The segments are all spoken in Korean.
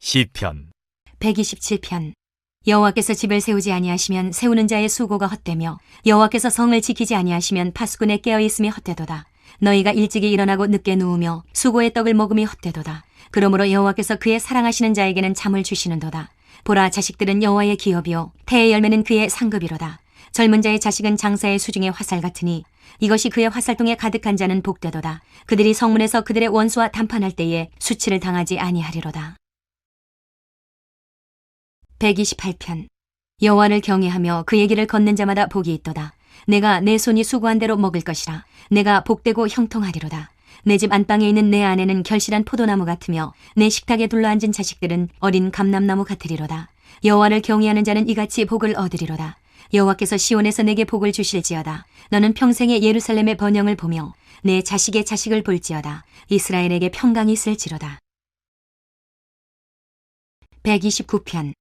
시편 127편. 여호와께서 집을 세우지 아니하시면 세우는 자의 수고가 헛되며 여호와께서 성을 지키지 아니하시면 파수꾼의 깨어있음이 헛되도다. 너희가 일찍이 일어나고 늦게 누우며 수고의 떡을 먹음이 헛되도다. 그러므로 여호와께서 그의 사랑하시는 자에게는 잠을 주시는도다. 보라, 자식들은 여호와의 기업이요 태의 열매는 그의 상급이로다. 젊은 자의 자식은 장사의 수중의 화살 같으니 이것이 그의 화살통에 가득한 자는 복되도다. 그들이 성문에서 그들의 원수와 담판할 때에 수치를 당하지 아니하리로다. 128편. 여호와를 경외하며 그의 길을 걷는 자마다 복이 있도다. 내가 내 손이 수고한 대로 먹을 것이라. 내가 복되고 형통하리로다. 내 집 안방에 있는 내 아내는 결실한 포도나무 같으며 내 식탁에 둘러앉은 자식들은 어린 감람나무 같으리로다. 여호와를 경외하는 자는 이같이 복을 얻으리로다. 여호와께서 시온에서 내게 복을 주실지어다. 너는 평생에 예루살렘의 번영을 보며 내 자식의 자식을 볼지어다. 이스라엘에게 평강이 있을지로다. 129편.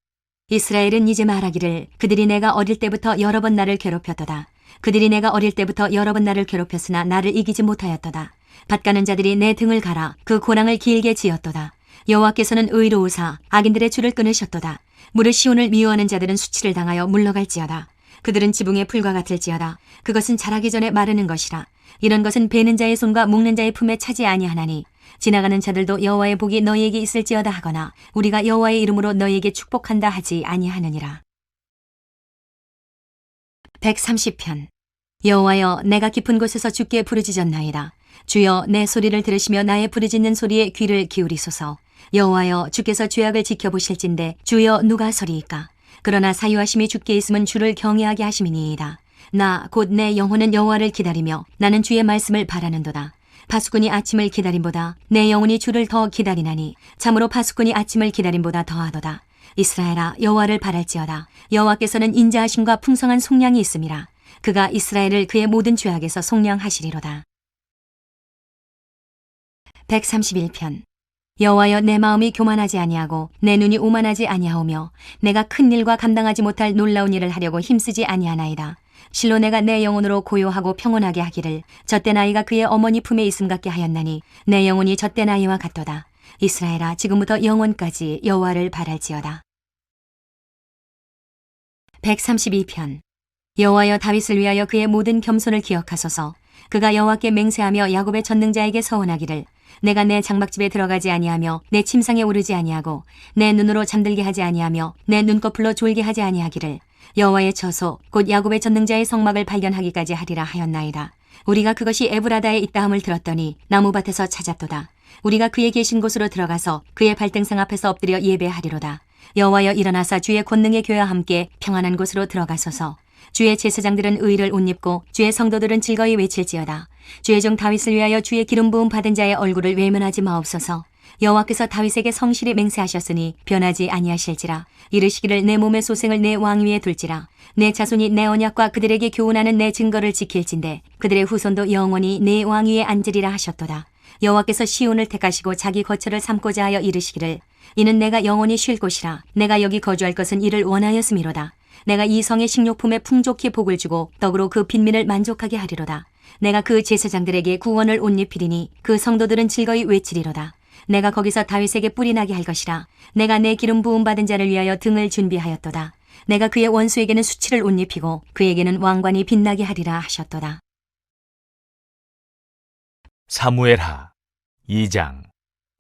이스라엘은 이제 말하기를 그들이 내가 어릴 때부터 여러 번 나를 괴롭혔도다. 그들이 내가 어릴 때부터 여러 번 나를 괴롭혔으나 나를 이기지 못하였도다. 밭가는 자들이 내 등을 갈아 그 고랑을 길게 지었도다. 여호와께서는 의로우사 악인들의 줄을 끊으셨도다. 무릇 시온을 미워하는 자들은 수치를 당하여 물러갈지어다. 그들은 지붕의 풀과 같을지어다. 그것은 자라기 전에 마르는 것이라. 이런 것은 베는 자의 손과 묶는 자의 품에 차지 아니하나니 지나가는 자들도 여호와의 복이 너희에게 있을지어다 하거나 우리가 여호와의 이름으로 너희에게 축복한다 하지 아니하느니라. 130편. 여호와여, 내가 깊은 곳에서 주께 부르짖었나이다. 주여, 내 소리를 들으시며 나의 부르짖는 소리에 귀를 기울이소서. 여호와여, 주께서 죄악을 지켜보실진데 주여 누가 서리이까. 그러나 사유하심이 주께 있음은 주를 경외하게 하심이니이다. 나 곧 내 영혼은 여호와를 기다리며 나는 주의 말씀을 바라는도다. 파수꾼이 아침을 기다림보다 내 영혼이 주를 더 기다리나니 참으로 파수꾼이 아침을 기다림보다 더하도다. 이스라엘아, 여호와를 바랄지어다. 여호와께서는 인자하심과 풍성한 속량이 있음이라. 그가 이스라엘을 그의 모든 죄악에서 속량하시리로다. 131편. 여호와여, 내 마음이 교만하지 아니하고 내 눈이 오만하지 아니하오며 내가 큰 일과 감당하지 못할 놀라운 일을 하려고 힘쓰지 아니하나이다. 실로 내가 내 영혼으로 고요하고 평온하게 하기를 젖된 아이가 그의 어머니 품에 있음 같게 하였나니 내 영혼이 젖된 아이와 같도다. 이스라엘아, 지금부터 영원까지 여호와를 바랄지어다. 132편. 여호와여, 다윗을 위하여 그의 모든 겸손을 기억하소서. 그가 여호와께 맹세하며 야곱의 전능자에게 서원하기를 내가 내 장막집에 들어가지 아니하며 내 침상에 오르지 아니하고 내 눈으로 잠들게 하지 아니하며 내 눈꺼풀로 졸게 하지 아니하기를 여호와의 처소 곧 야곱의 전능자의 성막을 발견하기까지 하리라 하였나이다. 우리가 그것이 에브라다에 있다함을 들었더니 나무밭에서 찾았도다. 우리가 그의 계신 곳으로 들어가서 그의 발등상 앞에서 엎드려 예배하리로다. 여호와여, 일어나사 주의 권능의 교회와 함께 평안한 곳으로 들어가소서. 주의 제사장들은 의를 옷 입고 주의 성도들은 즐거이 외칠지어다. 주의 종 다윗을 위하여 주의 기름 부음 받은 자의 얼굴을 외면하지 마옵소서. 여호와께서 다윗에게 성실히 맹세하셨으니 변하지 아니하실지라. 이르시기를 내 몸의 소생을 내 왕 위에 둘지라. 내 자손이 내 언약과 그들에게 교훈하는 내 증거를 지킬진대 그들의 후손도 영원히 내 왕 위에 앉으리라 하셨도다. 여호와께서 시온을 택하시고 자기 거처를 삼고자 하여 이르시기를 이는 내가 영원히 쉴 곳이라. 내가 여기 거주할 것은 이를 원하였음이로다. 내가 이 성의 식료품에 풍족히 복을 주고 떡으로 그 빈민을 만족하게 하리로다. 내가 그 제사장들에게 구원을 옷 입히리니 그 성도들은 즐거이 외치리로다. 내가 거기서 다윗에게 뿔이 나게 할 것이라. 내가 내 기름 부음 받은 자를 위하여 등을 준비하였도다. 내가 그의 원수에게는 수치를 옷 입히고 그에게는 왕관이 빛나게 하리라 하셨도다. 사무엘하 2장.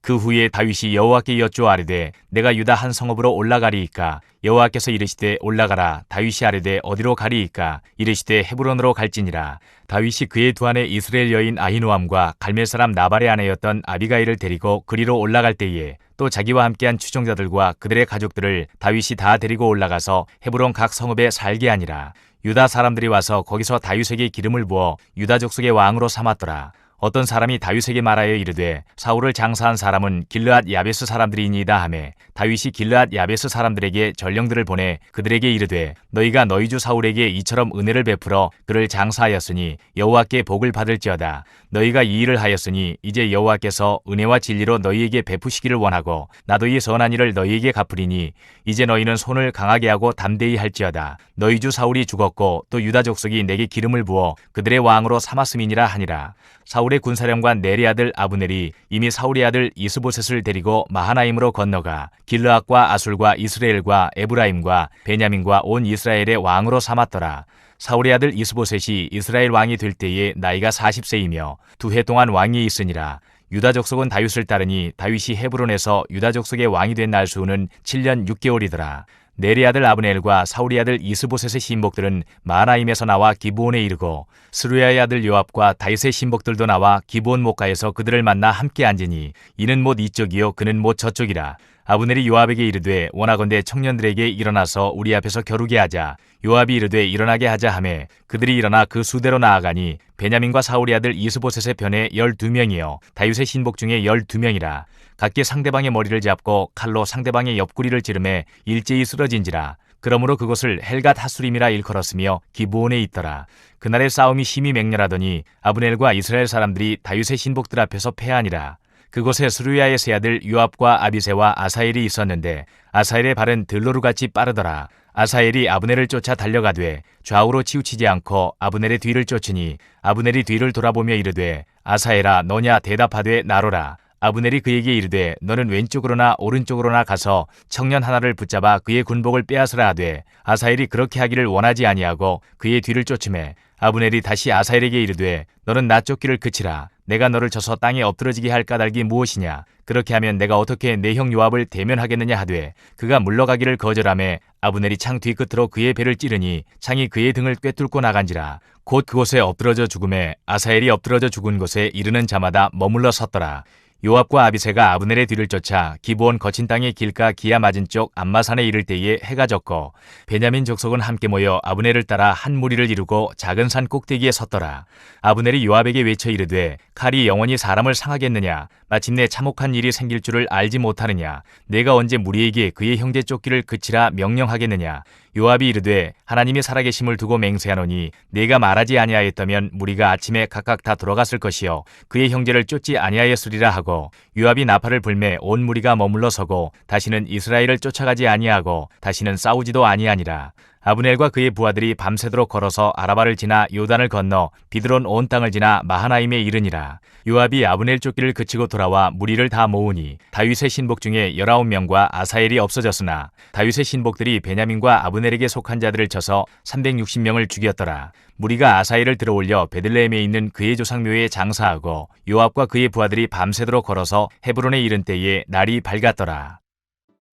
그 후에 다윗이 여호와께 여쭈어 아뢰되 내가 유다 한 성읍으로 올라가리이까. 여호와께서 이르시되 올라가라. 다윗이 아뢰되 어디로 가리이까. 이르시되 헤브론으로 갈지니라. 다윗이 그의 두 아내 이스라엘 여인 아히노암과 갈멜 사람 나발의 아내였던 아비가일을 데리고 그리로 올라갈 때에 또 자기와 함께한 추종자들과 그들의 가족들을 다윗이 다 데리고 올라가서 헤브론 각 성읍에 살게 하니라. 유다 사람들이 와서 거기서 다윗에게 기름을 부어 유다 족속의 왕으로 삼았더라. 어떤 사람이 다윗에게 말하여 이르되 사울을 장사한 사람은 길르앗 야베스 사람들이니이다 하매 다윗이 길르앗 야베스 사람들에게 전령들을 보내 그들에게 이르되 너희가 너희 주 사울에게 이처럼 은혜를 베풀어 그를 장사하였으니 여호와께 복을 받을지어다. 너희가 이 일을 하였으니 이제 여호와께서 은혜와 진리로 너희에게 베푸시기를 원하고 나도 이 선한 일을 너희에게 갚으리니 이제 너희는 손을 강하게 하고 담대히 할지어다. 너희 주 사울이 죽었고 또 유다 족속이 내게 기름을 부어 그들의 왕으로 삼았음이니라 하니라. 사울 사울의 군사령관 넬의 아들 아브넬이 이미 사울의 아들 이스보셋을 데리고 마하나임으로 건너가 길르앗과 아술과 이스라엘과 에브라임과 베냐민과 온 이스라엘의 왕으로 삼았더라. 사울의 아들 이스보셋이 이스라엘 왕이 될 때에 나이가 40세이며 2해 동안 왕이 있으니라. 유다 족속은 다윗을 따르니 다윗이 헤브론에서 유다 족속의 왕이 된 날 수는 7년 6개월이더라. 넬의 아들 아브넬과 사울의 아들 이스보셋의 신복들은 마하나임에서 나와 기브온에 이르고 스루야의 아들 요압과 다윗의 신복들도 나와 기브온 목가에서 그들을 만나 함께 앉으니 이는 못 이쪽이요 그는 못 저쪽이라. 아브넬이 요압에게 이르되 원하건대 청년들에게 일어나서 우리 앞에서 겨루게 하자. 요압이 이르되 일어나게 하자 하매 그들이 일어나 그 수대로 나아가니 베냐민과 사울의 아들 이스보셋의 편에 12명이요 다윗의 신복 중에 12명이라. 각기 상대방의 머리를 잡고 칼로 상대방의 옆구리를 찌르매 일제히 쓰러진지라. 그러므로 그곳을 헬갓 하수림이라 일컬었으며 기브온에 있더라. 그날의 싸움이 심히 맹렬하더니 아브넬과 이스라엘 사람들이 다윗의 신복들 앞에서 패하니라. 그곳에 스루야의 세 아들 요압과 아비새와 아사엘이 있었는데 아사엘의 발은 들로루같이 빠르더라. 아사엘이 아브넬을 쫓아 달려가되 좌우로 치우치지 않고 아브넬의 뒤를 쫓으니 아브넬이 뒤를 돌아보며 이르되 아사엘아 너냐 대답하되 나로라. 아브넬이 그에게 이르되 너는 왼쪽으로나 오른쪽으로나 가서 청년 하나를 붙잡아 그의 군복을 빼앗으라 하되 아사엘이 그렇게 하기를 원하지 아니하고 그의 뒤를 쫓으매 아브넬이 다시 아사엘에게 이르되 너는 나 쫓기를 그치라. 내가 너를 쳐서 땅에 엎드러지게 할 까닭이 무엇이냐. 그렇게 하면 내가 어떻게 내 형 요압을 대면하겠느냐 하되 그가 물러가기를 거절하매 아브넬이 창 뒤끝으로 그의 배를 찌르니 창이 그의 등을 꿰뚫고 나간지라. 곧 그곳에 엎드러져 죽음에 아사엘이 엎드러져 죽은 곳에 이르는 자마다 머물러 섰더라. 요압과 아비새가 아브넬의 뒤를 쫓아 기브온 거친 땅의 길가 기야 맞은 쪽 암마산에 이를 때에 해가 졌고 베냐민 족속은 함께 모여 아브넬을 따라 한 무리를 이루고 작은 산 꼭대기에 섰더라. 아브넬이 요압에게 외쳐 이르되 칼이 영원히 사람을 상하겠느냐. 마침내 참혹한 일이 생길 줄을 알지 못하느냐. 내가 언제 무리에게 그의 형제 쫓기를 그치라 명령하겠느냐. 요압이 이르되 하나님이 살아계심을 두고 맹세하노니 내가 말하지 아니하였다면 무리가 아침에 각각 다 돌아갔을 것이요 그의 형제를 쫓지 아니하였으리라 하고 요압이 나팔을 불매 온 무리가 머물러 서고 다시는 이스라엘을 쫓아가지 아니하고 다시는 싸우지도 아니하니라. 아브넬과 그의 부하들이 밤새도록 걸어서 아라바를 지나 요단을 건너 비드론 온 땅을 지나 마하나임에 이르니라. 요압이 아브넬 쫓기를 그치고 돌아와 무리를 다 모으니 다윗의 신복 중에 19명과 아사엘이 없어졌으나 다윗의 신복들이 베냐민과 아브넬에게 속한 자들을 쳐서 360명을 죽였더라. 무리가 아사엘을 들어올려 베들레헴에 있는 그의 조상묘에 장사하고 요압과 그의 부하들이 밤새도록 걸어서 헤브론에 이른 때에 날이 밝았더라.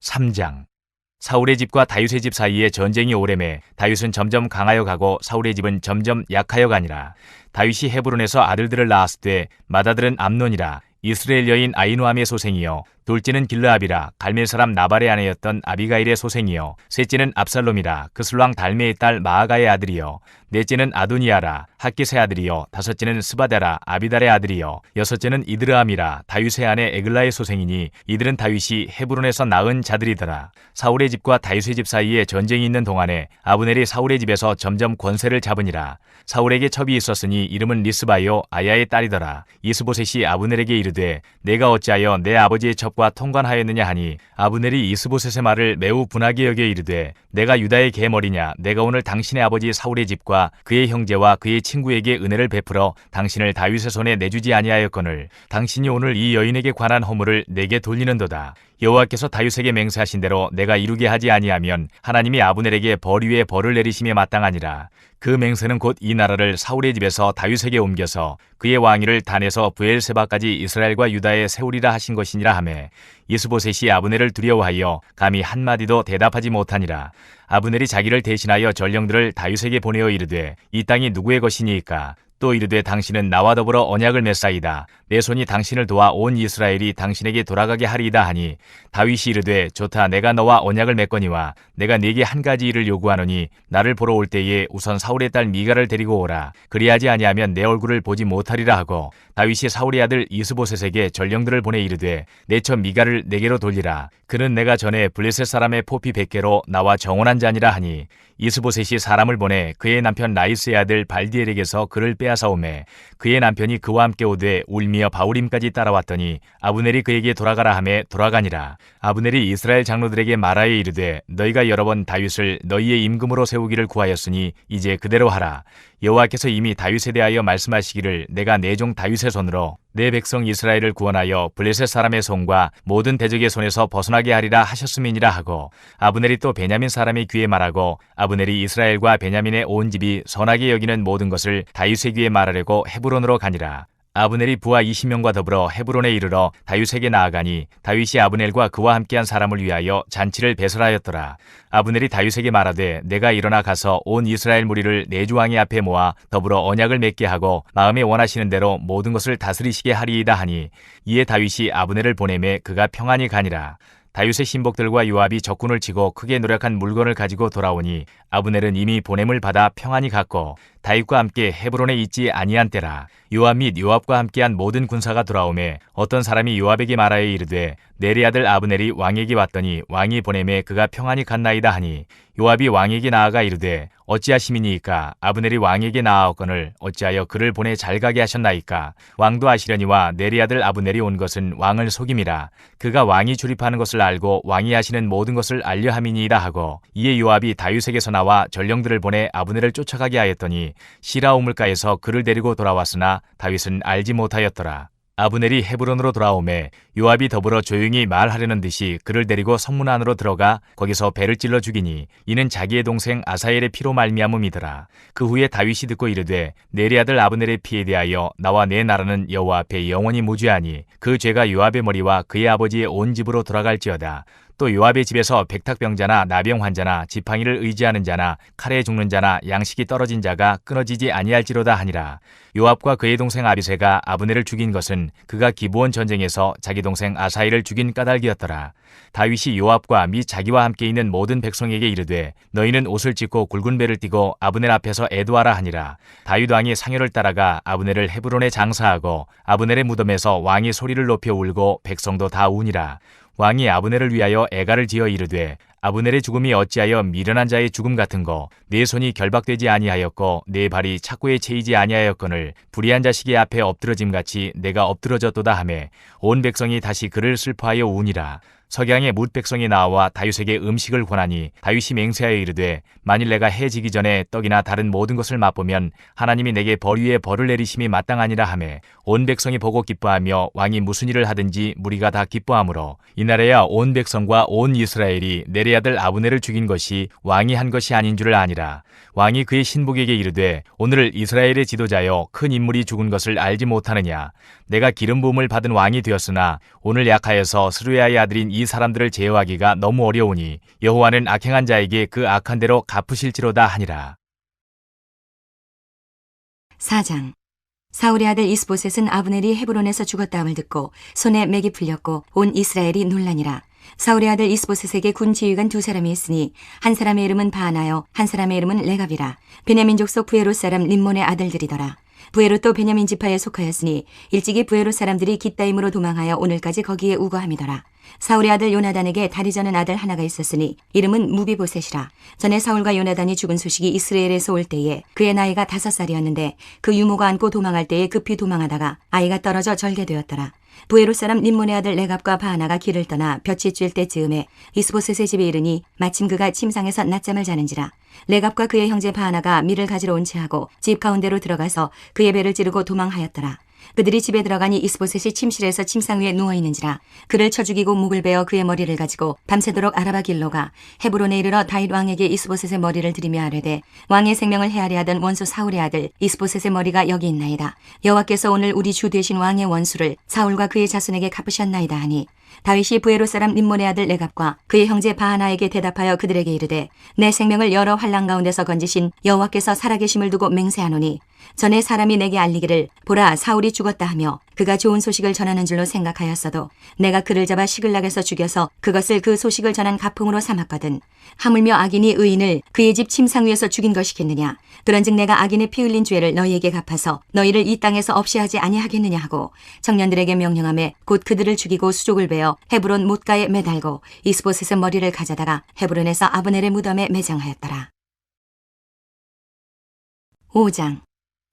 3장. 사울의 집과 다윗의 집 사이에 전쟁이 오래매 다윗은 점점 강하여 가고 사울의 집은 점점 약하여 가니라. 다윗이 헤브론에서 아들들을 낳았을 때 맏아들은 암논이라. 이스라엘 여인 아히노함의 소생이요 둘째는 길르압이라. 갈멜 사람 나발의 아내였던 아비가일의 소생이요 셋째는 압살롬이라. 그 술왕 달메의 딸 마아가의 아들이요 넷째는 아도니아라. 학깃의 아들이요 다섯째는 스바다라. 아비달의 아들이요 여섯째는 이드르암이라. 다윗의 아내 에글라의 소생이니 이들은 다윗이 헤브론에서 낳은 자들이더라. 사울의 집과 다윗의 집 사이에 전쟁이 있는 동안에 아브넬이 사울의 집에서 점점 권세를 잡으니라. 사울에게 첩이 있었으니 이름은 리스바요 아야의 딸이더라. 이스보셋이 아브넬에게 이르되 내가 어찌하여 내 아버지의 첩과 통관하였느냐 하니 아브넬이 이스보셋의 말을 매우 분하게 여겨 이르되 내가 유다의 계머리냐. 내가 오늘 당신의 아버지 사울의 집과 그의 형제와 그의 친구에게 은혜를 베풀어 당신을 다윗의 손에 내주지 아니하였거늘 당신이 오늘 이 여인에게 관한 허물을 내게 돌리는도다. 여호와께서 다윗에게 맹세하신 대로 내가 이루게 하지 아니하면 하나님이 아브넬에게 벌 위에 벌을 내리심에 마땅하니라. 그 맹세는 곧 이 나라를 사울의 집에서 다윗에게 옮겨서 그의 왕위를 단에서 브엘세바까지 이스라엘과 유다에 세우리라 하신 것이니라 하매 이스보셋이 아브넬을 두려워하여 감히 한마디도 대답하지 못하니라. 아브넬이 자기를 대신하여 전령들을 다윗에게 보내어 이르되 이 땅이 누구의 것이니이까. 또 이르되 당신은 나와 더불어 언약을 맺사이다. 내 손이 당신을 도와 온 이스라엘이 당신에게 돌아가게 하리이다 하니 다윗이 이르되 좋다. 내가 너와 언약을 맺거니와 내가 네게 한 가지 일을 요구하노니 나를 보러 올 때에 우선 사울의 딸 미가를 데리고 오라. 그리하지 아니하면 내 얼굴을 보지 못하리라 하고 다윗이 사울의 아들 이스보셋에게 전령들을 보내 이르되 내 첩 미가를 내게로 돌리라. 그는 내가 전에 블레셋 사람의 포피 100개로 나와 정혼한 자니라 하니 이스보셋이 사람을 보내 그의 남편 라이스의 아들 발디엘에게서 그를 빼앗아오매 그의 남편이 그와 함께 오되 울며 들이미어 바울임까지 따라왔더니 아브넬이 그에게 돌아가라 하매 돌아가니라. 아브넬이 이스라엘 장로들에게 말하여 이르되 너희가 여러 번 다윗을 너희의 임금으로 세우기를 구하였으니 이제 그대로 하라. 여호와께서 이미 다윗에 대하여 말씀하시기를 내가 내 종 다윗의 손으로 내 백성 이스라엘을 구원하여 블레셋 사람의 손과 모든 대적의 손에서 벗어나게 하리라 하셨음이니라 하고, 아브넬이 또 베냐민 사람의 귀에 말하고 아브넬이 이스라엘과 베냐민의 온 집이 선하게 여기는 모든 것을 다윗의 귀에 말하려고 헤브론으로 가니라. 아브넬이 부하 20명과 더불어 헤브론에 이르러 다윗에게 나아가니 다윗이 아브넬과 그와 함께한 사람을 위하여 잔치를 배설하였더라. 아브넬이 다윗에게 말하되 내가 일어나 가서 온 이스라엘 무리를 내 주 왕의 앞에 모아 더불어 언약을 맺게 하고 마음에 원하시는 대로 모든 것을 다스리시게 하리이다 하니, 이에 다윗이 아브넬을 보내매 그가 평안히 가니라. 다윗의 신복들과 요압이 적군을 치고 크게 노력한 물건을 가지고 돌아오니 아브넬은 이미 보냄을 받아 평안히 갔고 다윗과 함께 헤브론에 있지 아니한 때라. 요압 및 요압과 함께한 모든 군사가 돌아오매 어떤 사람이 요압에게 말하여 이르되 내리 아들 아브넬이 왕에게 왔더니 왕이 보내매 그가 평안히 갔나이다 하니, 요압이 왕에게 나아가 이르되 어찌하심이니이까? 아브넬이 왕에게 나아왔거늘 어찌하여 그를 보내 잘 가게 하셨나이까? 왕도 아시려니와 내리 아들 아브넬이 온 것은 왕을 속임이라. 그가 왕이 출입하는 것을 알고 왕이 하시는 모든 것을 알려 함이니이다 하고, 이에 요압이 다윗에게서 나와 전령들을 보내 아브넬을 쫓아가게 하였더니 시라 우물가에서 그를 데리고 돌아왔으나 다윗은 알지 못하였더라. 아브넬이 헤브론으로 돌아오매 요압이 더불어 조용히 말하려는 듯이 그를 데리고 성문 안으로 들어가 거기서 배를 찔러 죽이니 이는 자기의 동생 아사엘의 피로 말미암음이더라. 그 후에 다윗이 듣고 이르되 내리 아들 아브넬의 피에 대하여 나와 내 나라는 여호와 앞에 영원히 무죄하니 그 죄가 요압의 머리와 그의 아버지의 온 집으로 돌아갈지어다. 또 요압의 집에서 백탁병자나 나병 환자나 지팡이를 의지하는 자나 칼에 죽는 자나 양식이 떨어진 자가 끊어지지 아니할지로다 하니라. 요압과 그의 동생 아비새가 아브넬을 죽인 것은 그가 기브온 전쟁에서 자기 동생 아사엘을 죽인 까닭이었더라. 다윗이 요압과 및 자기와 함께 있는 모든 백성에게 이르되 너희는 옷을 찢고 굵은 배를 띠고 아브넬 앞에서 애도하라 하니라. 다윗 왕이 상여를 따라가 아브넬을 헤브론에 장사하고 아브넬의 무덤에서 왕이 소리를 높여 울고 백성도 다 우니라. 왕이 아브넬을 위하여 애가를 지어 이르되 아브넬의 죽음이 어찌하여 미련한 자의 죽음 같은고, 내 손이 결박되지 아니하였고 내 발이 착고에 채이지 아니하였거늘 불의한 자식의 앞에 엎드러짐같이 내가 엎드러졌도다 하매 온 백성이 다시 그를 슬퍼하여 우니라. 석양에 뭇 백성이 나와 다윗에게 음식을 권하니 다윗이 맹세하여 이르되 만일 내가 해 지기 전에 떡이나 다른 모든 것을 맛보면 하나님이 내게 벌 위에 벌을 내리심이 마땅하니라 하매 온 백성이 보고 기뻐하며 왕이 무슨 일을 하든지 무리가 다 기뻐하므로 이날에야 온 백성과 온 이스라엘이 내리 아들 아브넬을 죽인 것이 왕이 한 것이 아닌 줄을 아니라. 왕이 그의 신복에게 이르되 오늘 이스라엘의 지도자여 큰 인물이 죽은 것을 알지 못하느냐? 내가 기름 부음을 받은 왕이 되었으나 오늘 약하여서 스루야의 아들인 이 사람들을 제어하기가 너무 어려우니 여호와는 악행한 자에게 그 악한 대로 갚으실지로다 하니라. 4장. 사울의 아들 이스보셋은 아브넬이 헤브론에서 죽었다함을 듣고 손에 맥이 풀렸고 온 이스라엘이 놀라니라. 사울의 아들 이스보셋에게 군 지휘관 두 사람이 있으니 한 사람의 이름은 바하나요 한 사람의 이름은 레갑이라. 베냐민 족속 부에롯 사람 림몬의 아들들이더라. 부에롯도 베냐민 지파에 속하였으니 일찍이 부에롯 사람들이 깃다임으로 도망하여 오늘까지 거기에 우거함이더라. 사울의 아들 요나단에게 다리 저는 아들 하나가 있었으니 이름은 무비보셋이라. 전에 사울과 요나단이 죽은 소식이 이스라엘에서 올 때에 그의 나이가 5살이었는데 그 유모가 안고 도망할 때에 급히 도망하다가 아이가 떨어져 절개되었더라. 부에롯 사람 림몬의 아들 레갑과 바하나가 길을 떠나 볕이 쬐을 때즈음에 이스보셋의 집에 이르니 마침 그가 침상에서 낮잠을 자는지라. 레갑과 그의 형제 바하나가 밀을 가지러 온 채하고 집 가운데로 들어가서 그의 배를 찌르고 도망하였더라. 그들이 집에 들어가니 이스보셋이 침실에서 침상 위에 누워있는지라. 그를 쳐 죽이고 목을 베어 그의 머리를 가지고 밤새도록 아라바 길로 가 헤브론에 이르러 다윗 왕에게 이스보셋의 머리를 들이며 아뢰되 왕의 생명을 헤아려 하던 원수 사울의 아들 이스보셋의 머리가 여기 있나이다. 여호와께서 오늘 우리 주 되신 왕의 원수를 사울과 그의 자손에게 갚으셨나이다 하니, 다윗이 부에롯 사람 림몬의 아들 레갑과 그의 형제 바하나에게 대답하여 그들에게 이르되 내 생명을 여러 환난 가운데서 건지신 여호와께서 살아계심을 두고 맹세하노니 전에 사람이 내게 알리기를 보라 사울이 죽었다 하며 그가 좋은 소식을 전하는 줄로 생각하였어도 내가 그를 잡아 시글락에서 죽여서 그것을 그 소식을 전한 가품으로 삼았거든. 하물며 악인이 의인을 그의 집 침상 위에서 죽인 것이겠느냐? 그런즉 내가 악인의 피 흘린 죄를 너희에게 갚아서 너희를 이 땅에서 없이 하지 아니하겠느냐 하고 청년들에게 명령하며 곧 그들을 죽이고 수족을 베어 헤브론 못가에 매달고 이스보셋의 머리를 가져다가 헤브론에서 아브넬의 무덤에 매장하였더라. 5장.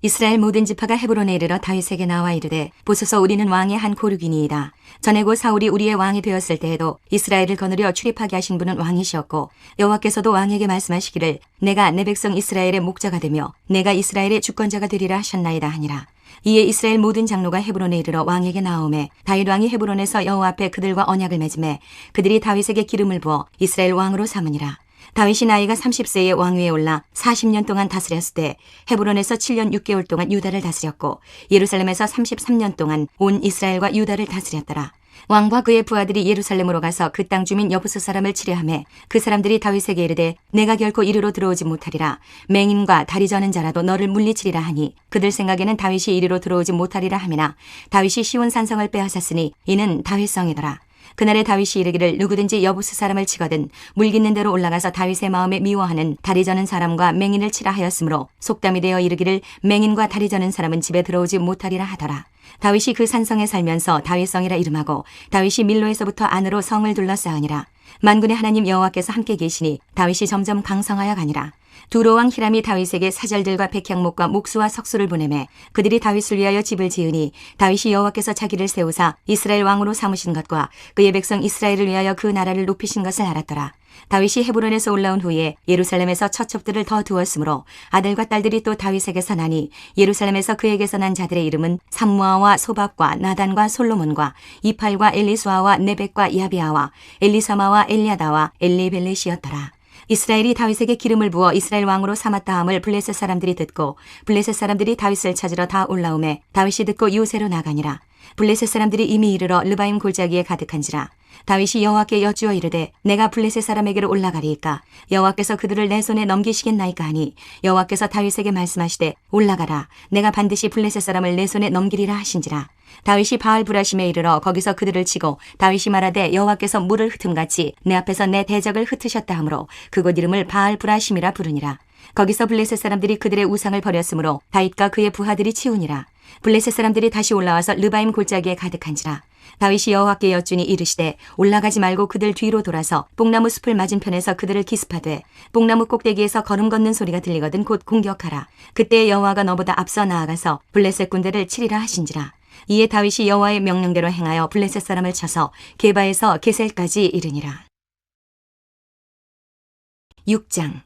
이스라엘 모든 지파가 헤브론에 이르러 다윗에게 나와 이르되 보소서 우리는 왕의 한 고륙이니이다. 전에 곧 사울이 우리의 왕이 되었을 때에도 이스라엘을 거느려 출입하게 하신 분은 왕이시었고 여호와께서도 왕에게 말씀하시기를 내가 내 백성 이스라엘의 목자가 되며 내가 이스라엘의 주권자가 되리라 하셨나이다 하니라. 이에 이스라엘 모든 장로가 헤브론에 이르러 왕에게 나오매 다윗 왕이 헤브론에서 여호와 앞에 그들과 언약을 맺음에 그들이 다윗에게 기름을 부어 이스라엘 왕으로 삼으니라. 다윗이 나이가 30세에 왕위에 올라 40년 동안 다스렸을 때 헤브론에서 7년 6개월 동안 유다를 다스렸고 예루살렘에서 33년 동안 온 이스라엘과 유다를 다스렸더라. 왕과 그의 부하들이 예루살렘으로 가서 그 땅 주민 여부스 사람을 치려하매 그 사람들이 다윗에게 이르되 내가 결코 이리로 들어오지 못하리라. 맹인과 다리 저는 자라도 너를 물리치리라 하니 그들 생각에는 다윗이 이리로 들어오지 못하리라 하미나 다윗이 시온 산성을 빼앗았으니 이는 다윗성이더라. 그날에 다윗이 이르기를 누구든지 여부스 사람을 치거든 물깃는 대로 올라가서 다윗의 마음에 미워하는 다리 저는 사람과 맹인을 치라 하였으므로 속담이 되어 이르기를 맹인과 다리 저는 사람은 집에 들어오지 못하리라 하더라. 다윗이 그 산성에 살면서 다윗성이라 이름하고 다윗이 밀로에서부터 안으로 성을 둘러싸으니라. 만군의 하나님 여호와께서 함께 계시니 다윗이 점점 강성하여 가니라. 두로 왕 히람이 다윗에게 사절들과 백향목과 목수와 석수를 보내매 그들이 다윗을 위하여 집을 지으니 다윗이 여호와께서 자기를 세우사 이스라엘 왕으로 삼으신 것과 그의 백성 이스라엘을 위하여 그 나라를 높이신 것을 알았더라. 다윗이 헤브론에서 올라온 후에 예루살렘에서 처첩들을 더 두었으므로 아들과 딸들이 또 다윗에게서 나니 예루살렘에서 그에게서 난 자들의 이름은 삼무아와 소밥과 나단과 솔로몬과 이팔과 엘리수아와 네벡과 야비아와 엘리사마와 엘리아다와 엘리벨렛이었더라. 이스라엘이 다윗에게 기름을 부어 이스라엘 왕으로 삼았다 함을 블레셋 사람들이 듣고 블레셋 사람들이 다윗을 찾으러 다 올라오매 다윗이 듣고 요새로 나가니라. 블레셋 사람들이 이미 이르러 르바임 골짜기에 가득한지라. 다윗이 여호와께 여쭈어 이르되 내가 블레셋 사람에게로 올라가리이까 여호와께서 그들을 내 손에 넘기시겠나이까 하니 여호와께서 다윗에게 말씀하시되 올라가라 내가 반드시 블레셋 사람을 내 손에 넘기리라 하신지라. 다윗이 바알 브라심에 이르러 거기서 그들을 치고 다윗이 말하되 여호와께서 물을 흩음같이 내 앞에서 내 대적을 흩으셨다 하므로 그곳 이름을 바알 브라심이라 부르니라. 거기서 블레셋 사람들이 그들의 우상을 버렸으므로 다윗과 그의 부하들이 치우니라. 블레셋 사람들이 다시 올라와서 르바임 골짜기에 가득한지라. 다윗이 여호와께 여쭈니 이르시되 올라가지 말고 그들 뒤로 돌아서 뽕나무 숲을 맞은편에서 그들을 기습하되 뽕나무 꼭대기에서 걸음 걷는 소리가 들리거든 곧 공격하라. 그때 여호와가 너보다 앞서 나아가서 블레셋 군대를 치리라 하신지라. 이에 다윗이 여호와의 명령대로 행하여 블레셋 사람을 쳐서 게바에서 게셀까지 이르니라. 6장.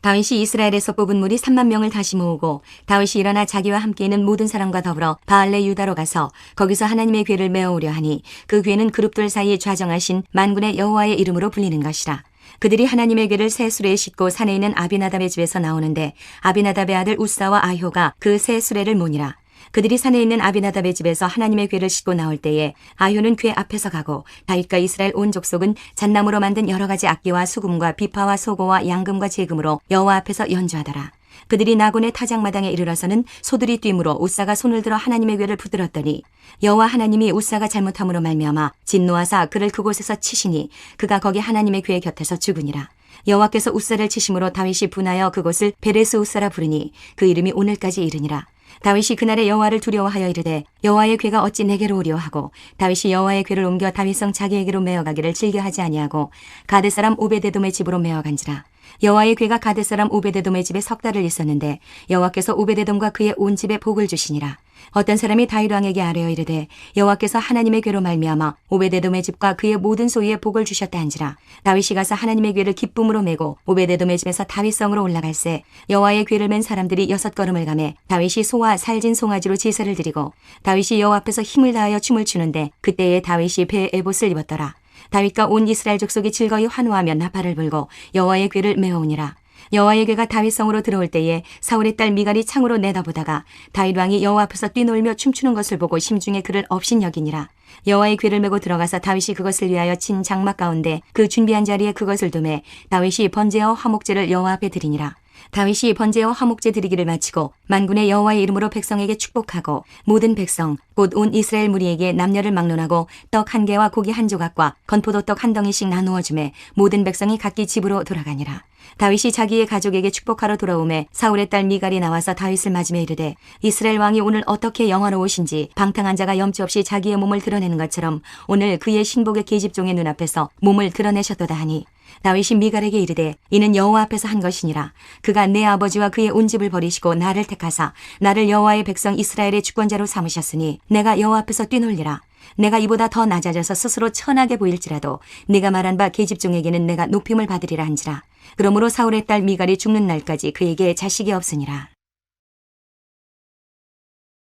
다윗이 이스라엘에서 뽑은 무리 3만 명을 다시 모으고 다윗이 일어나 자기와 함께 있는 모든 사람과 더불어 바알레 유다로 가서 거기서 하나님의 궤를 메어오려 하니 그 궤는 그룹들 사이에 좌정하신 만군의 여호와의 이름으로 불리는 것이라. 그들이 하나님의 궤를 새 수레에 싣고 산에 있는 아비나답의 집에서 나오는데 아비나답의 아들 우사와 아효가 그 새 수레를 모니라. 그들이 산에 있는 아비나답의 집에서 하나님의 궤를 싣고 나올 때에 아효는 궤 앞에서 가고 다윗과 이스라엘 온 족속은 잣나무로 만든 여러 가지 악기와 수금과 비파와 소고와 양금과 제금으로 여호와 앞에서 연주하더라. 그들이 나곤의 타작마당에 이르러서는 소들이 뛰므로 우사가 손을 들어 하나님의 궤를 붙들었더니 여호와 하나님이 우사가 잘못함으로 말미암아 진노하사 그를 그곳에서 치시니 그가 거기 하나님의 궤 곁에서 죽으니라. 여호와께서 우사를 치심으로 다윗이 분하여 그곳을 베레스 우사라 부르니 그 이름이 오늘까지 이르니라. 다윗이 그날에 여호와를 두려워하여 이르되 여호와의 궤가 어찌 내게로 오려 하고 다윗이 여호와의 궤를 옮겨 다윗성 자기에게로 메어가기를 즐겨하지 아니하고 가드 사람 오베데돔의 집으로 메어간지라. 여호와의 궤가 가드 사람 오베데돔의 집에 석 달을 있었는데 여호와께서 오베데돔과 그의 온 집에 복을 주시니라. 어떤 사람이 다윗 왕에게 아뢰어 이르되 여호와께서 하나님의 궤로 말미암아 오베데돔의 집과 그의 모든 소유에 복을 주셨다 한지라. 다윗이 가서 하나님의 궤를 기쁨으로 메고 오베데돔의 집에서 다윗성으로 올라갈새 여호와의 궤를 맨 사람들이 6걸음을 가매 다윗이 소와 살진 송아지로 제사를 드리고 다윗이 여호와 앞에서 힘을 다하여 춤을 추는데 그때에 다윗이 배에 에봇을 입었더라. 다윗과 온 이스라엘 족속이 즐거이 환호하며 나팔을 불고 여호와의 궤를 메어오니라. 여호와의 궤가 다윗성으로 들어올 때에 사울의 딸 미갈이 창으로 내다보다가 다윗 왕이 여호와 앞에서 뛰놀며 춤추는 것을 보고 심중에 그를 업신여기니라. 여호와의 궤를 메고 들어가서 다윗이 그것을 위하여 친 장막 가운데 그 준비한 자리에 그것을 두매 다윗이 번제와 화목제를 여호와 앞에 드리니라. 다윗이 번제와 화목제 드리기를 마치고 만군의 여호와의 이름으로 백성에게 축복하고 모든 백성 곧 온 이스라엘 무리에게 남녀를 막론하고 떡 한 개와 고기 한 조각과 건포도떡 한 덩이씩 나누어 주매 모든 백성이 각기 집으로 돌아가니라. 다윗이 자기의 가족에게 축복하러 돌아오매 사울의 딸 미갈이 나와서 다윗을 맞으며 이르되 이스라엘 왕이 오늘 어떻게 영화로우신지 방탕한 자가 염치 없이 자기의 몸을 드러내는 것처럼 오늘 그의 신복의 계집종의 눈앞에서 몸을 드러내셨도다 하니 다윗이 미갈에게 이르되 이는 여호와 앞에서 한 것이니라. 그가 내 아버지와 그의 온 집을 버리시고 나를 택하사 나를 여호와의 백성 이스라엘의 주권자로 삼으셨으니 내가 여호와 앞에서 뛰놀리라. 내가 이보다 더 낮아져서 스스로 천하게 보일지라도 네가 말한 바 계집종에게는 내가 높임을 받으리라 한지라. 그러므로 사울의 딸 미갈이 죽는 날까지 그에게 자식이 없으니라.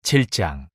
7장.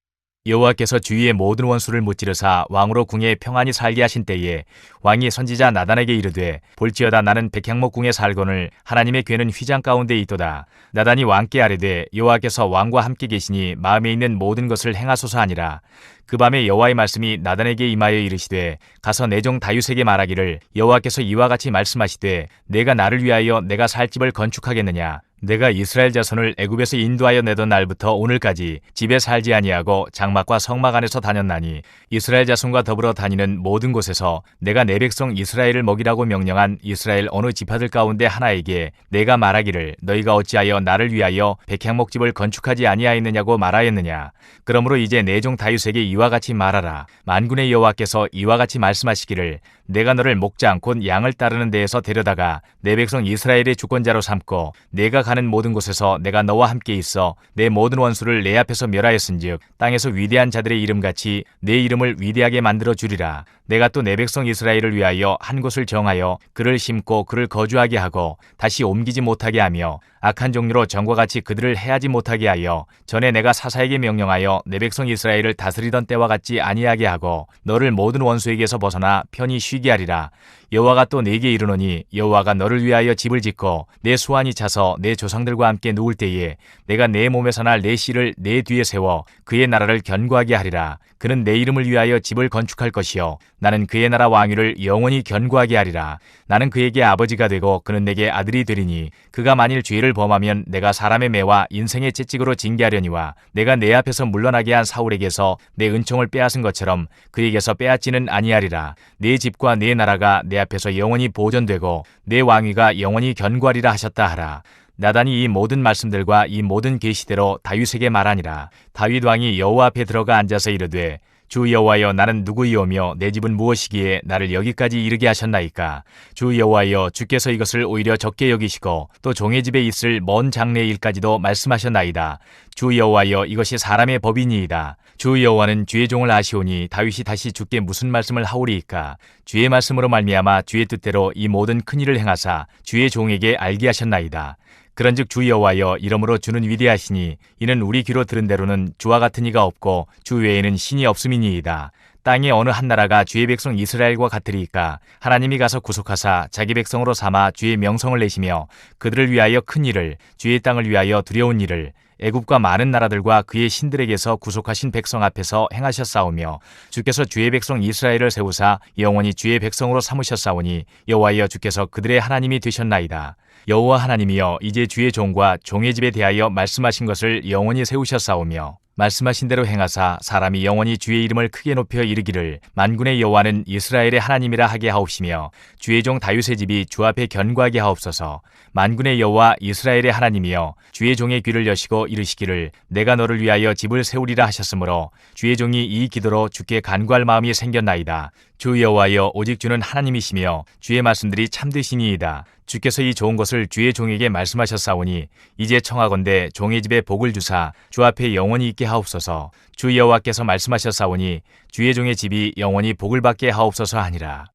여호와께서 주위의 모든 원수를 무찌르사 왕으로 궁에 평안히 살게 하신 때에 왕이 선지자 나단에게 이르되 볼지어다 나는 백향목 궁에 살거늘 하나님의 궤는 휘장 가운데 있도다. 나단이 왕께 아뢰되 여호와께서 왕과 함께 계시니 마음에 있는 모든 것을 행하소서 하니라. 그 밤에 여호와의 말씀이 나단에게 임하여 이르시되 가서 내 종 다윗에게 말하기를 여호와께서 이와 같이 말씀하시되 내가 나를 위하여 내가 살 집을 건축하겠느냐. 내가 이스라엘 자손을 애굽에서 인도하여 내던 날부터 오늘까지 집에 살지 아니하고 장막과 성막 안에서 다녔나니 이스라엘 자손과 더불어 다니는 모든 곳에서 내가 내 백성 이스라엘을 먹이라고 명령한 이스라엘 어느 지파들 가운데 하나에게 내가 말하기를 너희가 어찌하여 나를 위하여 백향목집을 건축하지 아니하였느냐고 말하였느냐. 그러므로 이제 내 종 다윗에게 이와 같이 말하라. 만군의 여호와께서 이와 같이 말씀하시기를 내가 너를 목장 곧 양을 따르는 데에서 데려다가 내 백성 이스라엘의 주권자로 삼고 내가 가는 모든 곳에서 내가 너와 함께 있어 내 모든 원수를 내 앞에서 멸하였은즉 땅에서 위대한 자들의 이름같이 내 이름을 위대하게 만들어 주리라. 내가 또 내 백성 이스라엘을 위하여 한 곳을 정하여 그를 심고 그를 거주하게 하고 다시 옮기지 못하게 하며 악한 종류로 전과 같이 그들을 해하지 못하게 하여 전에 내가 사사에게 명령하여 내 백성 이스라엘을 다스리던 때와 같지 아니하게 하고 너를 모든 원수에게서 벗어나 편히 쉬게 하리라. 여호와가 또 내게 이르노니 여호와가 너를 위하여 집을 짓고 내 수완이 차서 내 조상들과 함께 누울 때에 내가 내 몸에서 날 내 씨를 내 뒤에 세워 그의 나라를 견고하게 하리라. 그는 내 이름을 위하여 집을 건축할 것이요 나는 그의 나라 왕위를 영원히 견고하게 하리라. 나는 그에게 아버지가 되고 그는 내게 아들이 되리니 그가 만일 죄를 범하면 내가 사람의 매와 인생의 채찍으로 징계하려니와 내가 내 앞에서 물러나게 한 사울에게서 내 은총을 빼앗은 것처럼 그에게서 빼앗지는 아니하리라. 내 집과 내 나라가 내 앞에서 영원히 보존되고 내 왕위가 영원히 견고하리라 하셨다 하라. 나단이 이 모든 말씀들과 이 모든 계시대로 다윗에게 말하니라. 다윗 왕이 여호와 앞에 들어가 앉아서 이르되 주 여호와여 나는 누구이오며 내 집은 무엇이기에 나를 여기까지 이르게 하셨나이까. 주 여호와여 주께서 이것을 오히려 적게 여기시고 또 종의 집에 있을 먼 장래의 일까지도 말씀하셨나이다. 주 여호와여 이것이 사람의 법이니이다. 주 여호와는 주의 종을 아시오니 다윗이 다시 주께 무슨 말씀을 하오리이까. 주의 말씀으로 말미암아 주의 뜻대로 이 모든 큰 일을 행하사 주의 종에게 알게 하셨나이다. 그런즉 주 여호와여 이러므로 주는 위대하시니 이는 우리 귀로 들은 대로는 주와 같은 이가 없고 주 외에는 신이 없음이니이다. 땅의 어느 한 나라가 주의 백성 이스라엘과 같으리이까. 하나님이 가서 구속하사 자기 백성으로 삼아 주의 명성을 내시며 그들을 위하여 큰 일을 주의 땅을 위하여 두려운 일을 애굽과 많은 나라들과 그의 신들에게서 구속하신 백성 앞에서 행하셨사오며 주께서 주의 백성 이스라엘을 세우사 영원히 주의 백성으로 삼으셨사오니 여호와여 주께서 그들의 하나님이 되셨나이다. 여호와 하나님이여 이제 주의 종과 종의 집에 대하여 말씀하신 것을 영원히 세우셨사오며 말씀하신 대로 행하사 사람이 영원히 주의 이름을 크게 높여 이르기를 만군의 여호와는 이스라엘의 하나님이라 하게 하옵시며 주의 종 다윗의 집이 주 앞에 견고하게 하옵소서. 만군의 여호와 이스라엘의 하나님이여 주의 종의 귀를 여시고 이르시기를 내가 너를 위하여 집을 세우리라 하셨으므로 주의 종이 이 기도로 주께 간구할 마음이 생겼나이다. 주 여호와여 오직 주는 하나님이시며 주의 말씀들이 참되시니이다. 주께서 이 좋은 것을 주의 종에게 말씀하셨사오니 이제 청하건대 종의 집에 복을 주사 주 앞에 영원히 있게 하옵소서. 주 여호와께서 말씀하셨사오니 주의 종의 집이 영원히 복을 받게 하옵소서 하니라.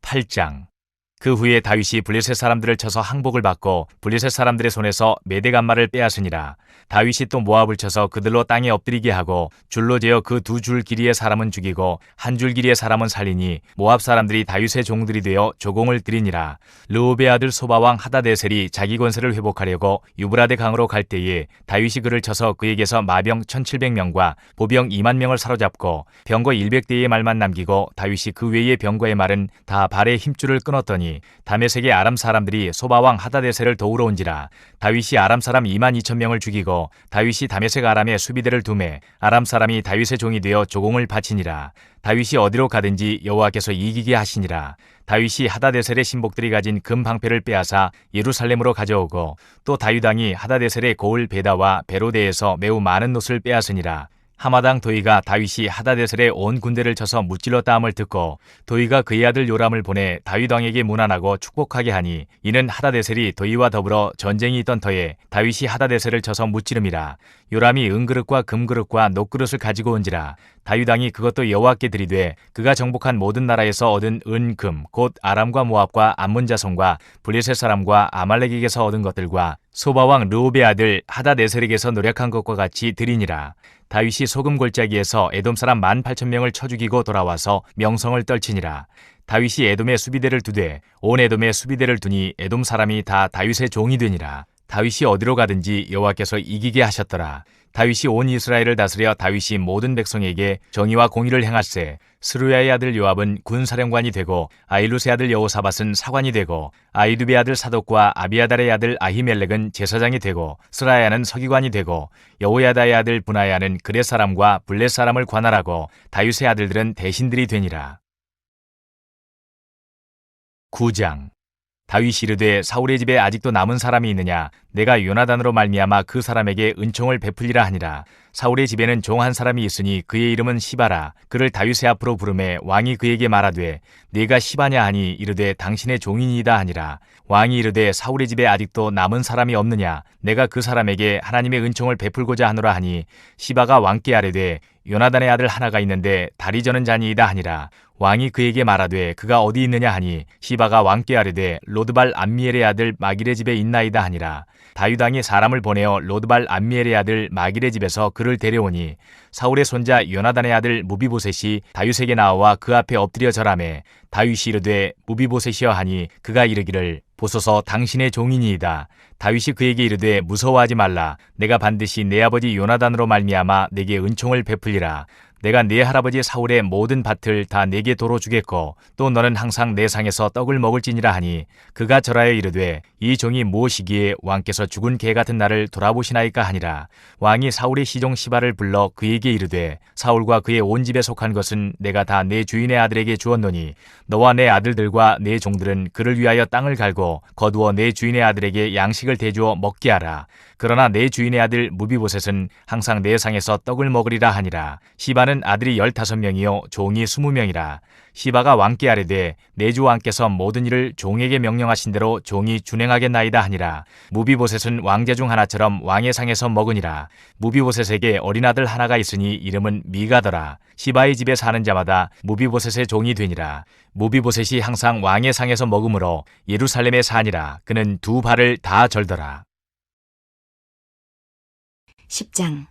8장. 그 후에 다윗이 블레셋 사람들을 쳐서 항복을 받고 블레셋 사람들의 손에서 메대간말을 빼앗으니라. 다윗이 또 모압을 쳐서 그들로 땅에 엎드리게 하고 줄로 재어 그 두 줄 길이의 사람은 죽이고 한 줄 길이의 사람은 살리니 모압 사람들이 다윗의 종들이 되어 조공을 드리니라. 르홉의 아들 소바왕 하다데셀이 자기 권세를 회복하려고 유브라데 강으로 갈 때에 다윗이 그를 쳐서 그에게서 마병 1700명과 보병 2만 명을 사로잡고 병거 100대의 말만 남기고 다윗이 그 외의 병거의 말은 다 발의 힘줄을 끊었더니 다메섹의 아람 사람들이 소바왕 하다데셀을 도우러 온지라. 다윗이 아람 사람 2만 2천 명을 죽이고 다윗이 다메섹 아람에 수비대를 두매 아람 사람이 다윗의 종이 되어 조공을 바치니라. 다윗이 어디로 가든지 여호와께서 이기게 하시니라. 다윗이 하다데셀의 신복들이 가진 금 방패를 빼앗아 예루살렘으로 가져오고 또 다윗 왕이 하다데셀의 고을 베다와 베로데에서 매우 많은 놋을 빼앗으니라. 하마당 도이가 다윗이 하다데셀에 온 군대를 쳐서 무찔렀다함을 듣고 도이가 그의 아들 요람을 보내 다윗 왕에게 문안하고 축복하게 하니 이는 하다데셀이 도이와 더불어 전쟁이 있던 터에 다윗이 하다데셀을 쳐서 무찌름이라. 요람이 은그릇과 금그릇과 녹그릇을 가지고 온지라. 다윗 왕이 그것도 여호와께 드리되 그가 정복한 모든 나라에서 얻은 은, 금, 곧 아람과 모압과 암몬 자손과 블레셋 사람과 아말렉에게서 얻은 것들과 소바 왕 르홉의 아들 하다데셀에게서 노력한 것과 같이 드리니라. 다윗이 소금 골짜기에서 에돔 사람 18,000명을 쳐 죽이고 돌아와서 명성을 떨치니라. 다윗이 에돔에 수비대를 두되 온 에돔에 수비대를 두니 에돔 사람이 다 다윗의 종이 되니라. 다윗이 어디로 가든지 여호와께서 이기게 하셨더라. 다윗이 온 이스라엘을 다스려 다윗이 모든 백성에게 정의와 공의를 행할세. 스루야의 아들 요압은 군사령관이 되고 아일루스의 아들 여호사밧은 사관이 되고 아이두베의 아들 사독과 아비아달의 아들 아히멜렉은 제사장이 되고 스라야는 서기관이 되고 여호야다의 아들 분하야는 그렛 사람과 블렛 사람을 관할하고 다윗의 아들들은 대신들이 되니라. 9장. 다윗이 이르되 사울의 집에 아직도 남은 사람이 있느냐? 내가 요나단으로 말미암아 그 사람에게 은총을 베풀리라 하니라. 사울의 집에는 종 한 사람이 있으니 그의 이름은 시바라. 그를 다윗의 앞으로 부르매 왕이 그에게 말하되 네가 시바냐 하니 이르되 당신의 종이니이다 하니라. 왕이 이르되 사울의 집에 아직도 남은 사람이 없느냐? 내가 그 사람에게 하나님의 은총을 베풀고자 하노라 하니 시바가 왕께 아뢰되 요나단의 아들 하나가 있는데 다리 저는 자니이다 하니라. 왕이 그에게 말하되 그가 어디 있느냐 하니 시바가 왕께 아뢰되 로드발 암미엘의 아들 마길의 집에 있나이다 하니라. 다윗 왕이 사람을 보내어 로드발 암미엘의 아들 마길의 집에서 그를 데려오니 사울의 손자 요나단의 아들 무비보셋이 다윗에게 나와 그 앞에 엎드려 절하매 다윗이 이르되 무비보셋이여 하니 그가 이르기를 보소서 당신의 종이니이다. 다윗이 그에게 이르되 무서워하지 말라. 내가 반드시 내 아버지 요나단으로 말미암아 내게 은총을 베풀리라. 내가 네 할아버지 사울의 모든 밭을 다 내게 도로 주겠고 또 너는 항상 내 상에서 떡을 먹을지니라 하니 그가 절하여 이르되 이 종이 무엇이기에 왕께서 죽은 개 같은 나를 돌아보시나이까 하니라. 왕이 사울의 시종 시바를 불러 그에게 이르되 사울과 그의 온 집에 속한 것은 내가 다 내 주인의 아들에게 주었노니 너와 내 아들들과 내 종들은 그를 위하여 땅을 갈고 거두어 내 주인의 아들에게 양식을 대주어 먹게 하라. 그러나 내 주인의 아들 무비보셋은 항상 내 상에서 떡을 먹으리라 하니라. 시바는 아들이 15명이요 종이 20명이라. 시바가 왕께 아뢰되 내 주 왕께서 모든 일을 종에게 명령하신 대로 종이 준행하겠나이다 하니라. 무비보셋은 왕자 중 하나처럼 왕의 상에서 먹으니라. 무비보셋에게 어린 아들 하나가 있으니 이름은 미가더라. 시바의 집에 사는 자마다 무비보셋의 종이 되니라. 무비보셋이 항상 왕의 상에서 먹으므로 예루살렘에 사니라. 그는 두 발을 다 절더라. 10장.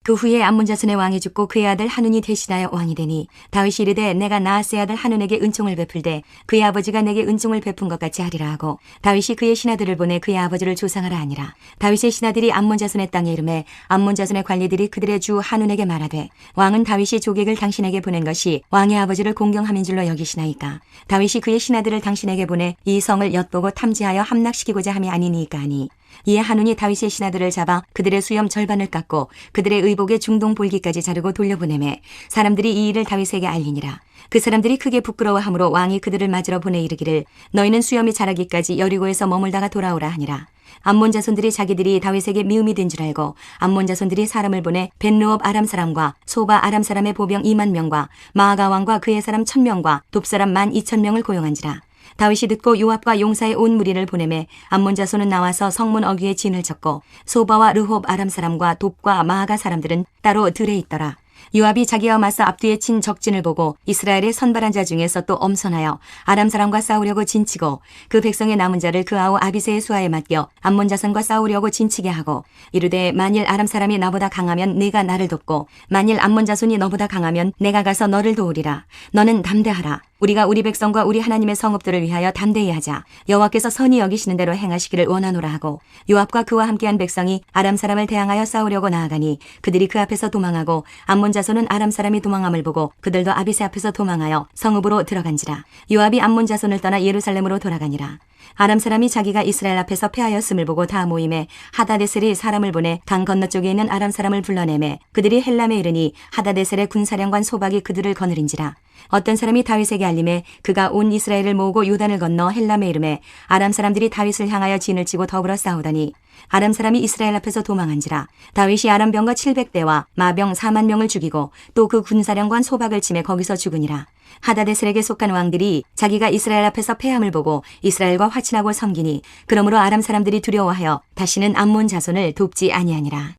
그 후에 암몬 자손의 왕이 죽고 그의 아들 한운이 대신하여 왕이 되니 다윗이 이르되 내가 나하스의 아들 한운에게 은총을 베풀되 그의 아버지가 내게 은총을 베푼 것 같이 하리라 하고 다윗이 그의 신하들을 보내 그의 아버지를 조상하라 하니라. 다윗의 신하들이 암몬 자손의 땅에 이르매 암몬 자손의 관리들이 그들의 주 한운에게 말하되 왕은 다윗이 조객을 당신에게 보낸 것이 왕의 아버지를 공경함인 줄로 여기시나이까? 다윗이 그의 신하들을 당신에게 보내 이 성을 엿보고 탐지하여 함락시키고자 함이 아니니까 하니 이에 한운이 다윗의 신하들을 잡아 그들의 수염 절반을 깎고 그들의 의복의 중동 볼기까지 자르고 돌려보내매 사람들이 이 일을 다윗에게 알리니라. 그 사람들이 크게 부끄러워하므로 왕이 그들을 맞으러 보내 이르기를 너희는 수염이 자라기까지 여리고에서 머물다가 돌아오라 하니라. 암몬 자손들이 자기들이 다윗에게 미움이 된 줄 알고 암몬 자손들이 사람을 보내 벤르옵 아람 사람과 소바 아람 사람의 보병 2만 명과 마아가 왕과 그의 사람 1,000명과 돕 사람 12,000명을 고용한지라. 다윗이 듣고 요압과 용사의 온 무리를 보내매 암몬 자손은 나와서 성문 어귀에 진을 쳤고 소바와 르홉 아람 사람과 돕과 마아가 사람들은 따로 들에 있더라. 요압이 자기와 맞서 앞뒤에 친 적진을 보고 이스라엘의 선발한 자 중에서 또 엄선하여 아람 사람과 싸우려고 진치고 그 백성의 남은 자를 그 아우 아비새의 수하에 맡겨 암몬 자손과 싸우려고 진치게 하고 이르되 만일 아람 사람이 나보다 강하면 네가 나를 돕고 만일 암몬 자손이 너보다 강하면 내가 가서 너를 도우리라. 너는 담대하라. 우리가 우리 백성과 우리 하나님의 성읍들을 위하여 담대히 하자. 여호와께서 선히 여기시는 대로 행하시기를 원하노라 하고 요압과 그와 함께한 백성이 아람 사람을 대항하여 싸우려고 나아가니 그들이 그 앞에서 도망하고 암몬 자손은 아람 사람이 도망함을 보고 그들도 아비새 앞에서 도망하여 성읍으로 들어간지라. 요압이 암몬 자손을 떠나 예루살렘으로 돌아가니라. 아람 사람이 자기가 이스라엘 앞에서 패하였음을 보고 다 모임에 하다데셀이 사람을 보내 강 건너쪽에 있는 아람 사람을 불러내매 그들이 헬람에 이르니 하다데셀의 군사령관 소박이 그들을 거느린지라. 어떤 사람이 다윗에게 알림해 그가 온 이스라엘을 모으고 요단을 건너 헬람에 이르매 아람 사람들이 다윗을 향하여 진을 치고 더불어 싸우더니 아람 사람이 이스라엘 앞에서 도망한지라. 다윗이 아람 병거 700대와 마병 4만 명을 죽이고 또 그 군사령관 소박을 치매 거기서 죽으니라. 하다데셀에게 속한 왕들이 자기가 이스라엘 앞에서 패함을 보고 이스라엘과 화친하고 섬기니 그러므로 아람 사람들이 두려워하여 다시는 암몬 자손을 돕지 아니하니라.